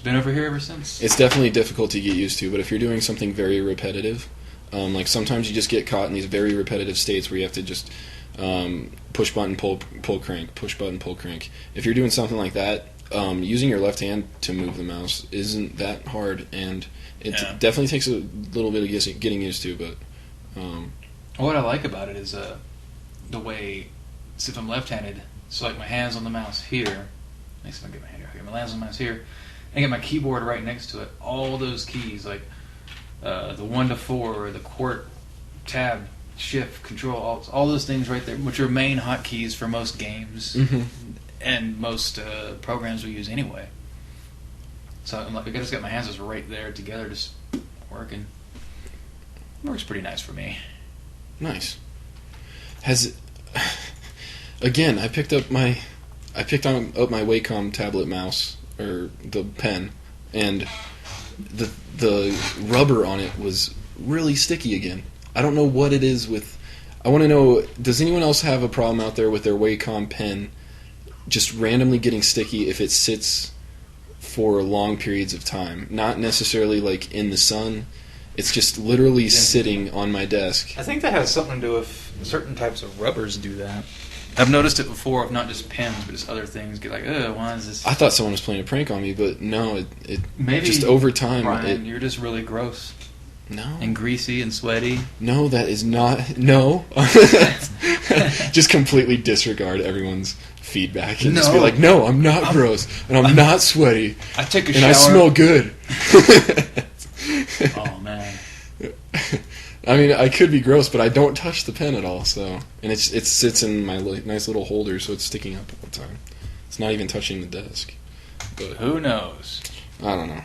been over here ever since. It's definitely difficult to get used to, but if you're doing something very repetitive, like sometimes you just get caught in these very repetitive states where you have to just push button, pull crank, push button, pull crank. If you're doing something like that, using your left hand to move the mouse isn't that hard, and it definitely takes a little bit of getting used to. But what I like about it is the way, so if I'm left-handed, so like my hand's on the mouse here. Next time I get my hand here, my hand's on the mouse here, and I get my keyboard right next to it. All those keys, like the 1 to 4, the Quart, Tab, Shift, Control, Alt, all those things right there, which are main hotkeys for most games and most programs we use anyway. So I'm like, I just got my hands just right there together, just working. It works pretty nice for me. Nice. Again, I picked up my Wacom tablet mouse, or the pen, and the rubber on it was really sticky again. I don't know what it is with. I want to know, does anyone else have a problem out there with their Wacom pen just randomly getting sticky if it sits for long periods of time? Not necessarily like in the sun. It's just literally sitting on my desk. I think that has something to do with certain types of rubbers do that. I've noticed it before, of not just pens, but just other things. Get like, why is this? I thought someone was playing a prank on me, but no, it maybe just over time. Brian, you're just really gross. No. And greasy and sweaty. No, that is not. No. Just completely disregard everyone's feedback and just be like, no, I'm not gross, and I'm not sweaty. I take a and shower. I smell good. Oh, man. I mean, I could be gross, but I don't touch the pen at all. So, and it sits in my nice little holder, so it's sticking up all the time. It's not even touching the desk. But who knows? I don't know.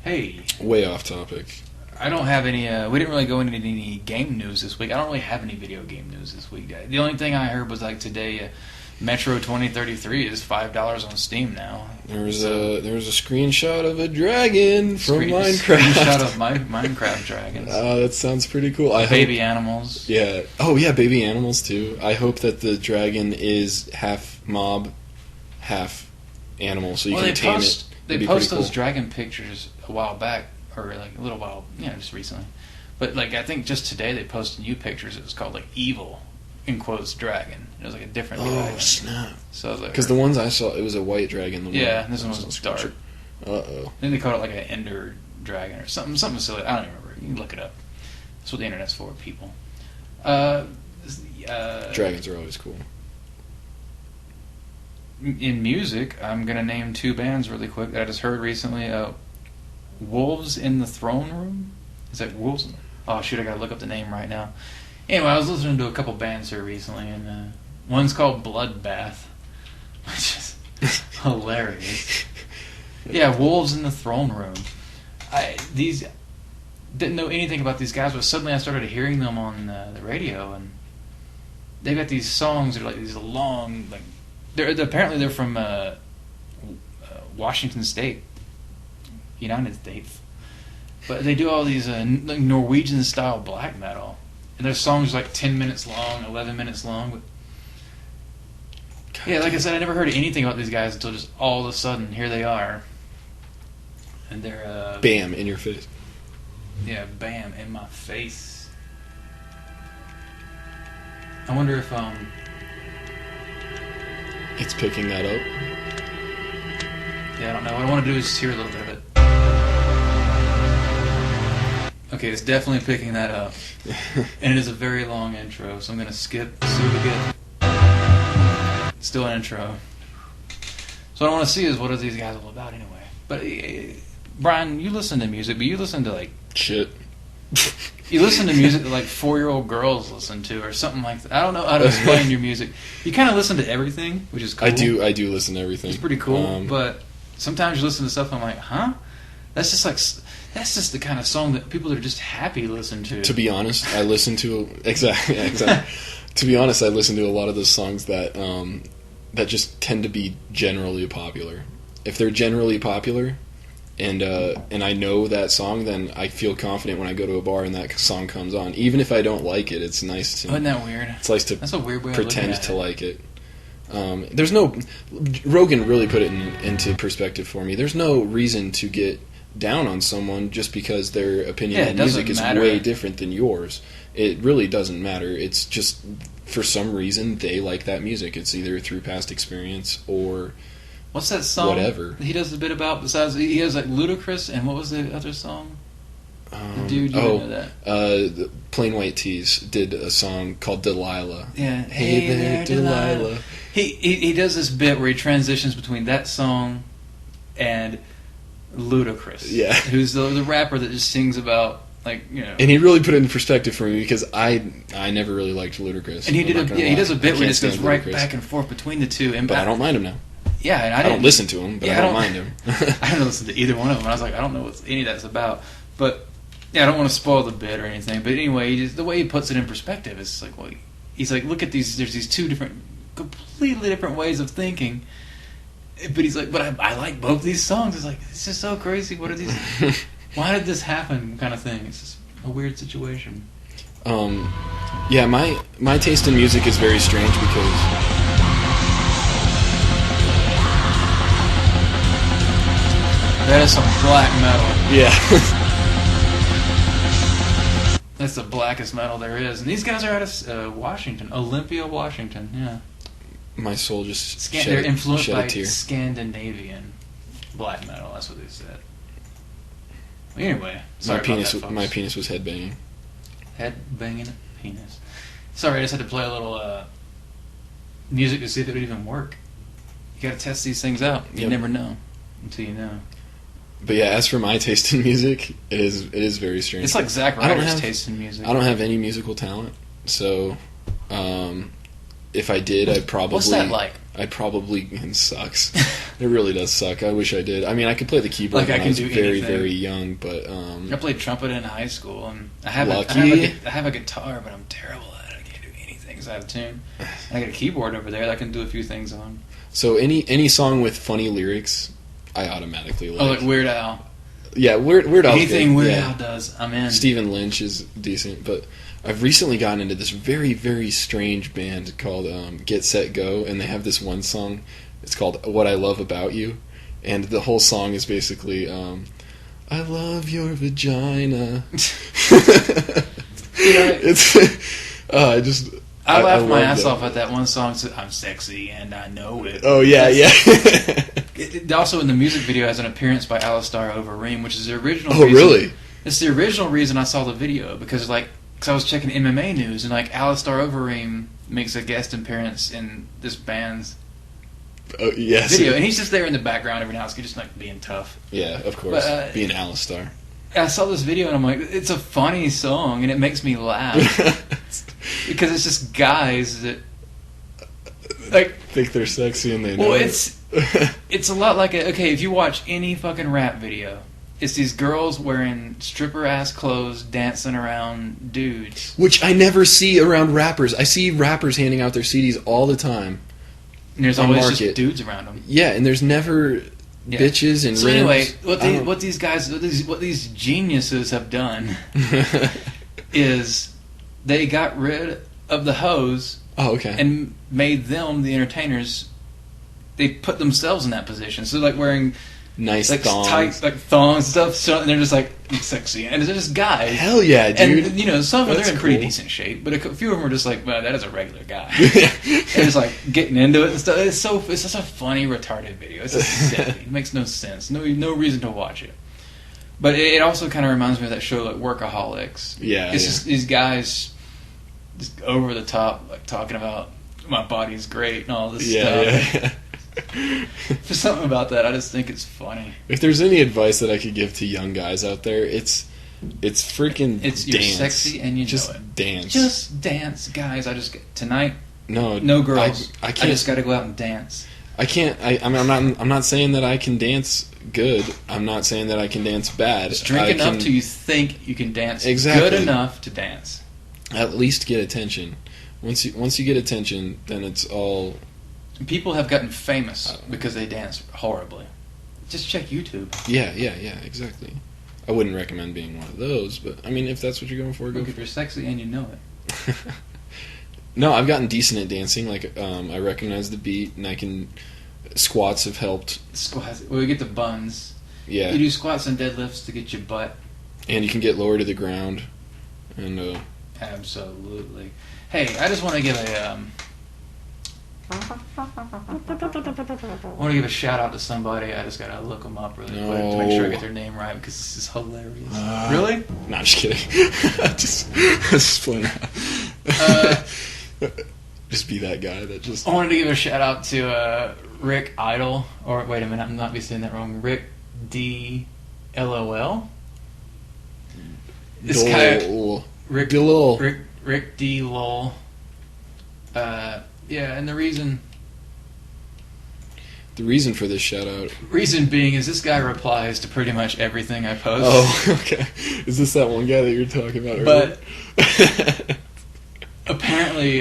Hey. Way off topic. I don't have any. We didn't really go into any game news this week. I don't really have any video game news this week. The only thing I heard was like today, Metro 2033 is $5 on Steam now. There was a screenshot of a dragon from Minecraft. Screenshot of my Minecraft dragons. That sounds pretty cool. Baby animals. Yeah. Oh yeah, baby animals too. I hope that the dragon is half mob, half animal, so you can tame it. They post those dragon pictures a while back, or like a little while, just recently. But like I think just today they posted new pictures. It was called like Evil, in quotes, dragon. It was like a different dragon. Oh snap! So because the ones I saw, it was a white dragon. This one was dark. Uh-oh. Then they called it like an Ender dragon or something silly. I don't even remember. You can look it up. That's what the internet's for, people. Dragons are always cool. In music, I'm gonna name two bands really quick that I just heard recently. Wolves in the Throne Room. Is that Wolves? Oh shoot, I gotta look up the name right now. Anyway, I was listening to a couple bands here recently, and one's called Bloodbath, which is hilarious. Yeah, Wolves in the Throne Room. These didn't know anything about these guys, but suddenly I started hearing them on the radio, and they got these songs that are like these long, like apparently they're from Washington State, United States, but they do all these Norwegian style black metal, and their songs are like 10 minutes long, 11 minutes long. But yeah, like I said, I never heard anything about these guys until just all of a sudden here they are, and they're bam in your face. Yeah, bam in my face. I wonder if it's picking that up. Yeah, I don't know. What I want to do is just hear a little bit of it. Okay, it's definitely picking that up. And it is a very long intro, so I'm going to skip, see what we get. Still an intro. So what I want to see is what are these guys all about anyway. But Brian, you listen to music, but you listen to like shit. You listen to music that like 4-year-old girls listen to, or something like that. I don't know how to explain your music. You kind of listen to everything, which is cool. I do listen to everything. It's pretty cool, but sometimes you listen to stuff and I'm like, huh? That's just the kind of song that people are just happy to listen to. To be honest, I listen to exactly. To be honest, I listen to a lot of those songs that that just tend to be generally popular. If they're generally popular, and I know that song, then I feel confident when I go to a bar and that song comes on. Even if I don't like it, it's nice to. Isn't that weird? It's nice to. That's a weird way pretend of to like it. There's no. Rogan really put it into perspective for me. There's no reason to get down on someone just because their opinion on music is way different than yours. It really doesn't matter. It's just for some reason they like that music. It's either through past experience or. What's that song? Whatever. He does a bit about, besides, he has like Ludacris, and what was the other song? The dude, you know that. The Plain White Tees did a song called Delilah. Yeah. Hey there, Delilah. He does this bit where he transitions between that song and Ludacris. Yeah. Who's the rapper that just sings about, like, you know. And he really put it in perspective for me because I never really liked Ludacris. And he does a bit where he just goes right Ludacris. back and forth between the two. And but I don't mind him now. Yeah, and I don't listen to him, but I don't mind him. I don't listen to either one of them. I was like, I don't know what any of that's about. But, yeah, I don't want to spoil the bit or anything. But anyway, the way he puts it in perspective is like, well, he's like, look at these, there's these two completely different ways of thinking. But he's like, but I like both these songs. It's like, it's just so crazy. What are these? Why did this happen? Kind of thing. It's just a weird situation. Yeah, my taste in music is very strange because. That is some black metal. Yeah. That's the blackest metal there is. And these guys are out of Washington. Olympia, Washington, yeah. My soul just they're influenced by a tear. Scandinavian black metal. That's what they said. Anyway, sorry my penis was headbanging. Headbanging penis. Sorry, I just had to play a little music to see if it would even work. You got to test these things out. You never know until you know. But yeah, as for my taste in music, it is very strange. It's like Zack Ryder's taste in music. I don't have any musical talent, so if I did, I'd probably. What's that like? It sucks. It really does suck. I wish I did. I mean, I could play the keyboard like when I was very, anything. very young, but I played trumpet in high school, and I have a guitar, but I'm terrible at it. I can't do anything. It's out of tune. I got a keyboard over there that I can do a few things on. So any song with funny lyrics, I automatically like. Oh, like Weird Al. Yeah, Weird Al. Anything Weird Al does, I'm in. Stephen Lynch is decent, but I've recently gotten into this very, very strange band called Get Set Go, and they have this one song. It's called What I Love About You, and the whole song is basically, I love your vagina. I laughed my ass off at that one song. I'm sexy and I know it. Oh yeah, It also in the music video has an appearance by Alistair Overeem, which is the original. Oh really? It's the original reason I saw the video because I was checking MMA news and like Alistair Overeem makes a guest appearance in this band's video, and he's just there in the background every now and then, just like being tough. Yeah, of course, being Alistair. I saw this video and I'm like, it's a funny song and it makes me laugh because it's just guys that like think they're sexy and they know. Well, it's a lot like if you watch any fucking rap video, it's these girls wearing stripper ass clothes dancing around dudes, which I never see around rappers. I see rappers handing out their CDs all the time. And there's always just dudes around them. Yeah, and there's never bitches and so rims. Anyway, what these geniuses have done is they got rid of the hoes. Oh, okay. And made them the entertainers. They put themselves in that position. So like wearing nice thongs, tight, like thongs and stuff. So and they're just like sexy, and they're just guys. Hell yeah, dude! And some of them are in pretty decent shape, but a few of them are just like, well, that is a regular guy. And it's like getting into it and stuff. It's such a funny, retarded video. It's just silly. It makes no sense. No reason to watch it. But it also kind of reminds me of that show like Workaholics. Yeah, it's just these guys just over the top, like talking about my body's great and all this stuff. Yeah. There's something about that. I just think it's funny. If there's any advice that I could give to young guys out there, it's freaking It's dance. you're sexy and you just know it. dance. Just dance, guys. No girls. I I can't. just got to go out and dance. I can't. I'm not saying that I can dance good. I'm not saying that I can dance bad. Just drink I enough can till you think you can dance Exactly. good enough to dance. at least get attention. Once you get attention, then it's all. People have gotten famous because they dance horribly. Just check YouTube. Yeah, exactly. I wouldn't recommend being one of those, but I mean, if that's what you're going for, go Look, for if you're sexy and you know it. No, I've gotten decent at dancing. Like, I recognize the beat, and I can. Squats have helped. Squats. Well, we get the buns. Yeah, You do squats and deadlifts to get your butt. and you can get lower to the ground. And Absolutely. Hey, I just want to give a shout out to somebody. I just gotta look them up really quick to make sure I get their name right because this is hilarious. Really? no, I'm just kidding. just playing around. Just be that guy that just. I wanted to give a shout out to Rick Idle, or wait a minute, I'm not be saying that wrong. Rick D. LOL. This guy, Rick Lol. Rick D. Lol. Yeah, and the reason for this shout out. Reason being is this guy replies to pretty much everything I post. Oh, okay. Is this that one guy that you were talking about earlier? But apparently,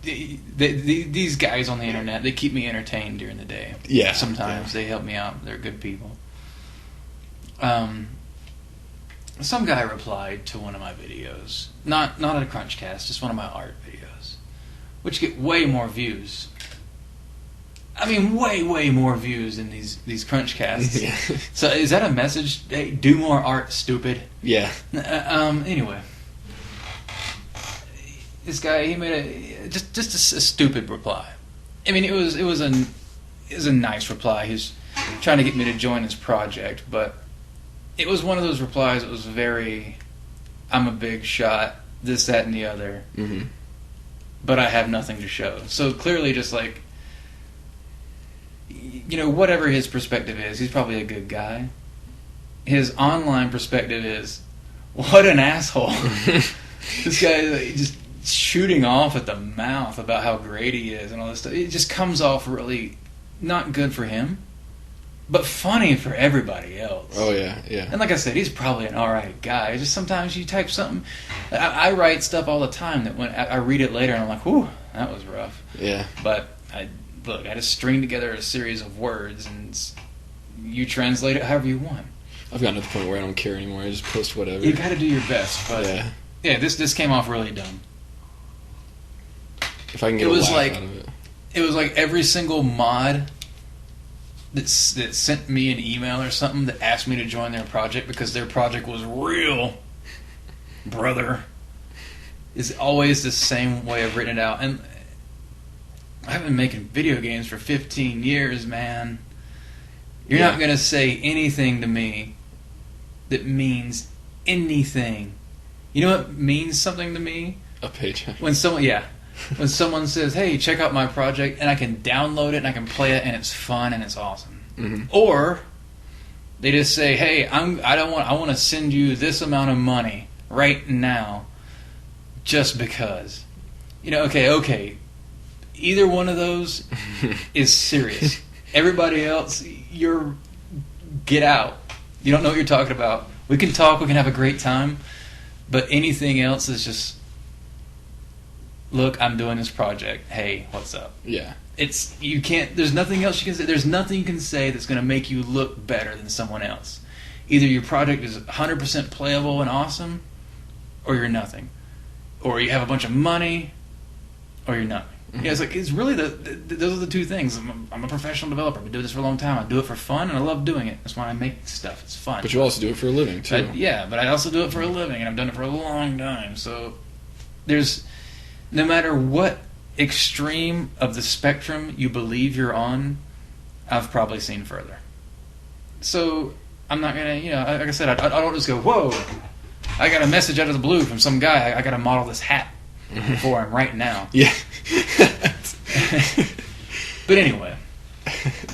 these guys on the internet, they keep me entertained during the day. Yeah. Sometimes they help me out. They're good people. Some guy replied to one of my videos, not a CrunchCast, just one of my art videos, which get way more views. I mean, way more views than these CrunchCasts. Yeah. So is that a message? Hey, do more art, stupid. Yeah. Anyway, this guy, he made a stupid reply. I mean, it was a nice reply. He was trying to get me to join his project, but it was one of those replies that was very, I'm a big shot, this, that, and the other, but I have nothing to show. So clearly just like, whatever his perspective is, he's probably a good guy. His online perspective is, what an asshole. This guy is just shooting off at the mouth about how great he is and all this stuff. It just comes off really not good for him, but funny for everybody else. Oh, yeah. And like I said, he's probably an alright guy. Just sometimes you type something. I write stuff all the time that when I read it later and I'm like, whew, that was rough. Yeah. But I just string together a series of words and you translate it however you want. I've gotten to the point where I don't care anymore. I just post whatever. You got to do your best. But yeah, this came off really dumb. If I can get a laugh out of it. It was like every single mod that sent me an email or something that asked me to join their project because their project was real, brother, is always the same way of written it out. And I've been making video games for 15 years, man. You're not going to say anything to me that means anything. You know what means something to me? A paycheck. When someone says, hey, check out my project, and I can download it and I can play it and it's fun and it's awesome. Mm-hmm. Or they just say, hey, I want to send you this amount of money right now just because. Okay. Either one of those is serious. Everybody else, get out. You don't know what you're talking about. We can talk, we can have a great time, but anything else is just, look, I'm doing this project. Hey, what's up? Yeah. There's nothing else you can say. There's nothing you can say that's going to make you look better than someone else. Either your project is 100% playable and awesome, or you're nothing. Or you have a bunch of money, or you're nothing. Mm-hmm. It's really those are the two things. I'm a professional developer. I've been doing this for a long time. I do it for fun, and I love doing it. That's why I make stuff. It's fun. But you also do it for a living, too. But I also do it for a living, and I've done it for a long time. So there's, no matter what extreme of the spectrum you believe you're on, I've probably seen further. So I'm not going to, like I said, I don't just go, whoa, I got a message out of the blue from some guy. I got to model this hat for him right now. Yeah. But anyway,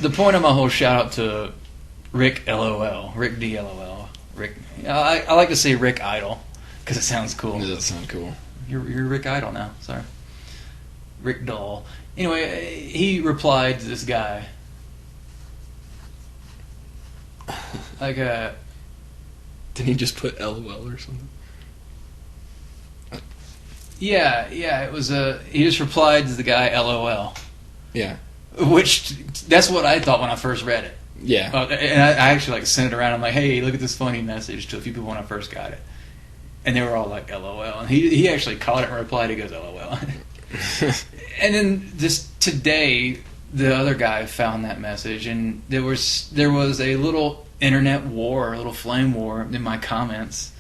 The point of my whole shout out to Rick LOL, Rick DLOL, Rick. I like to say Rick Idol because it sounds cool. Does that sound cool? You're Rick Idol now. Sorry, Rick Doll. Anyway, he replied to this guy. Like Didn't he just put LOL or something? Yeah, it was he just replied to the guy LOL. Yeah. Which, that's what I thought when I first read it. Yeah. And I actually like sent it around. I'm like, hey, look at this funny message to a few people when I first got it. And they were all like, LOL. And he actually caught it and replied, he goes, LOL. And then just today, the other guy found that message, and there was a little internet war, a little flame war in my comments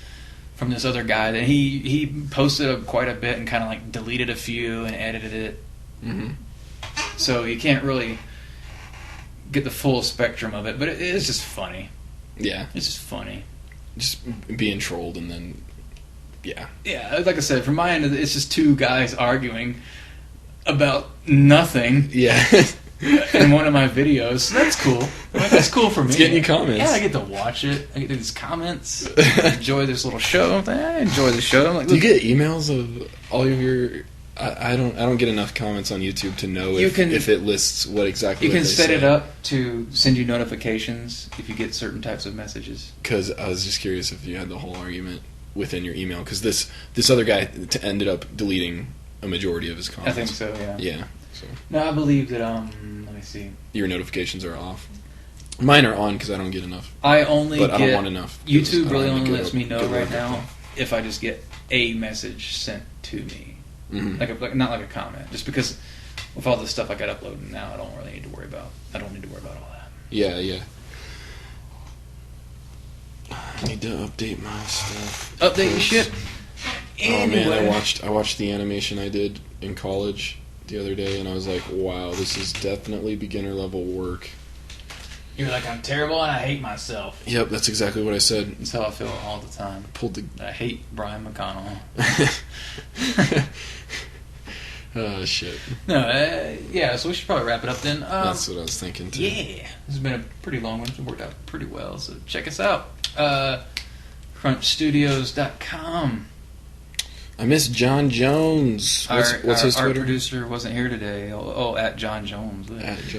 from this other guy that he posted quite a bit and kind of like deleted a few and edited it. Mm-hmm. So you can't really get the full spectrum of it, but it is just funny. Yeah. It's just funny. Just being trolled and then, yeah. Yeah, like I said, from my end, it's just two guys arguing about nothing. Yeah. In one of my videos. So that's cool. That's cool for me. It's getting you comments. Yeah, I get to watch it. I get these comments. I enjoy this little show. I enjoy the show. I'm like, do you get emails of all of your... I don't get enough comments on YouTube to know if it lists what exactly you what can they set say. it up to send you notifications if you get certain types of messages. Because I was just curious if you had the whole argument within your email. Because this other guy ended up deleting a majority of his comments. I think so, yeah. Yeah. So. No, I believe that, let me see. Your notifications are off. Mine are on because I don't get enough. I only but get... I don't want enough. YouTube really only lets me know right now if I just get a message sent to me. Mm-hmm. Like not like a comment. Just because with all the stuff I got uploaded now, I don't really need to worry about. I don't need to worry about all that. Yeah. I need to update my stuff. Update your shit. Anyway. Oh man, I watched the animation I did in college the other day, and I was like, wow, this is definitely beginner level work. You're like, I'm terrible and I hate myself. Yep, that's exactly what I said. That's how I feel all the time. I hate Bryan McConnell. Oh, shit. No, yeah, so we should probably wrap it up then. That's what I was thinking, too. Yeah. This has been a pretty long one. It's worked out pretty well, so check us out. CrunchStudios.com. I miss John Jones. What's his Twitter? Our producer wasn't here today. At John Jones.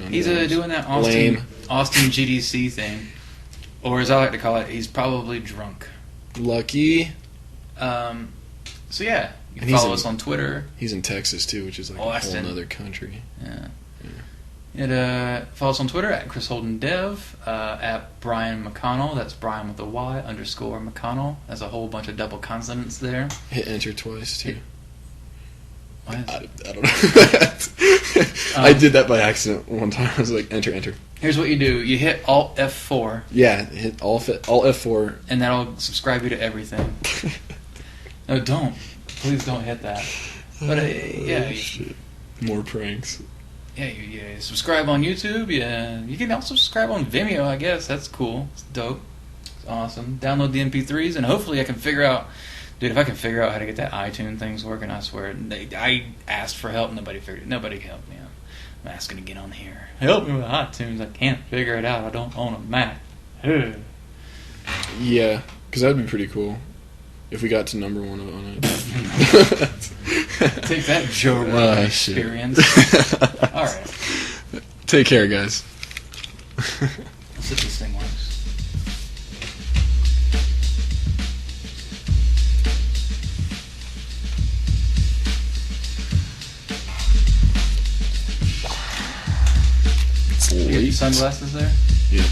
He's Jones. Doing that Austin GDC thing. Or as I like to call it, he's probably drunk. Lucky. So yeah, you can follow us on Twitter. He's in Texas too, which is like Austin. a whole other country. Yeah. And follow us on Twitter at Chris Holden Dev, at Bryan McConnell. That's Bryan with a Y _ McConnell. There's a whole bunch of double consonants there. Hit enter twice too. I don't know. I did that by accident one time. I was like, enter. Here's what you do: you hit Alt F4. Yeah, hit Alt F4, and that'll subscribe you to everything. No, don't. Please don't hit that. But yeah, more pranks. Yeah, you subscribe on YouTube. Yeah, you can also subscribe on Vimeo. I guess that's cool. It's dope. It's awesome. Download the MP3s, and hopefully I can figure out. Dude, if I can figure out how to get that iTunes things working, I swear. I asked for help. Nobody can help me. I'm asking to get on here. Help me with iTunes. I can't figure it out. I don't own a Mac. Yeah, because that would be pretty cool if we got to number 1 on it. Take that, Joe Rogan experience. All right. Take care, guys. Let's see if this thing works. It's late. Sunglasses there? Yeah.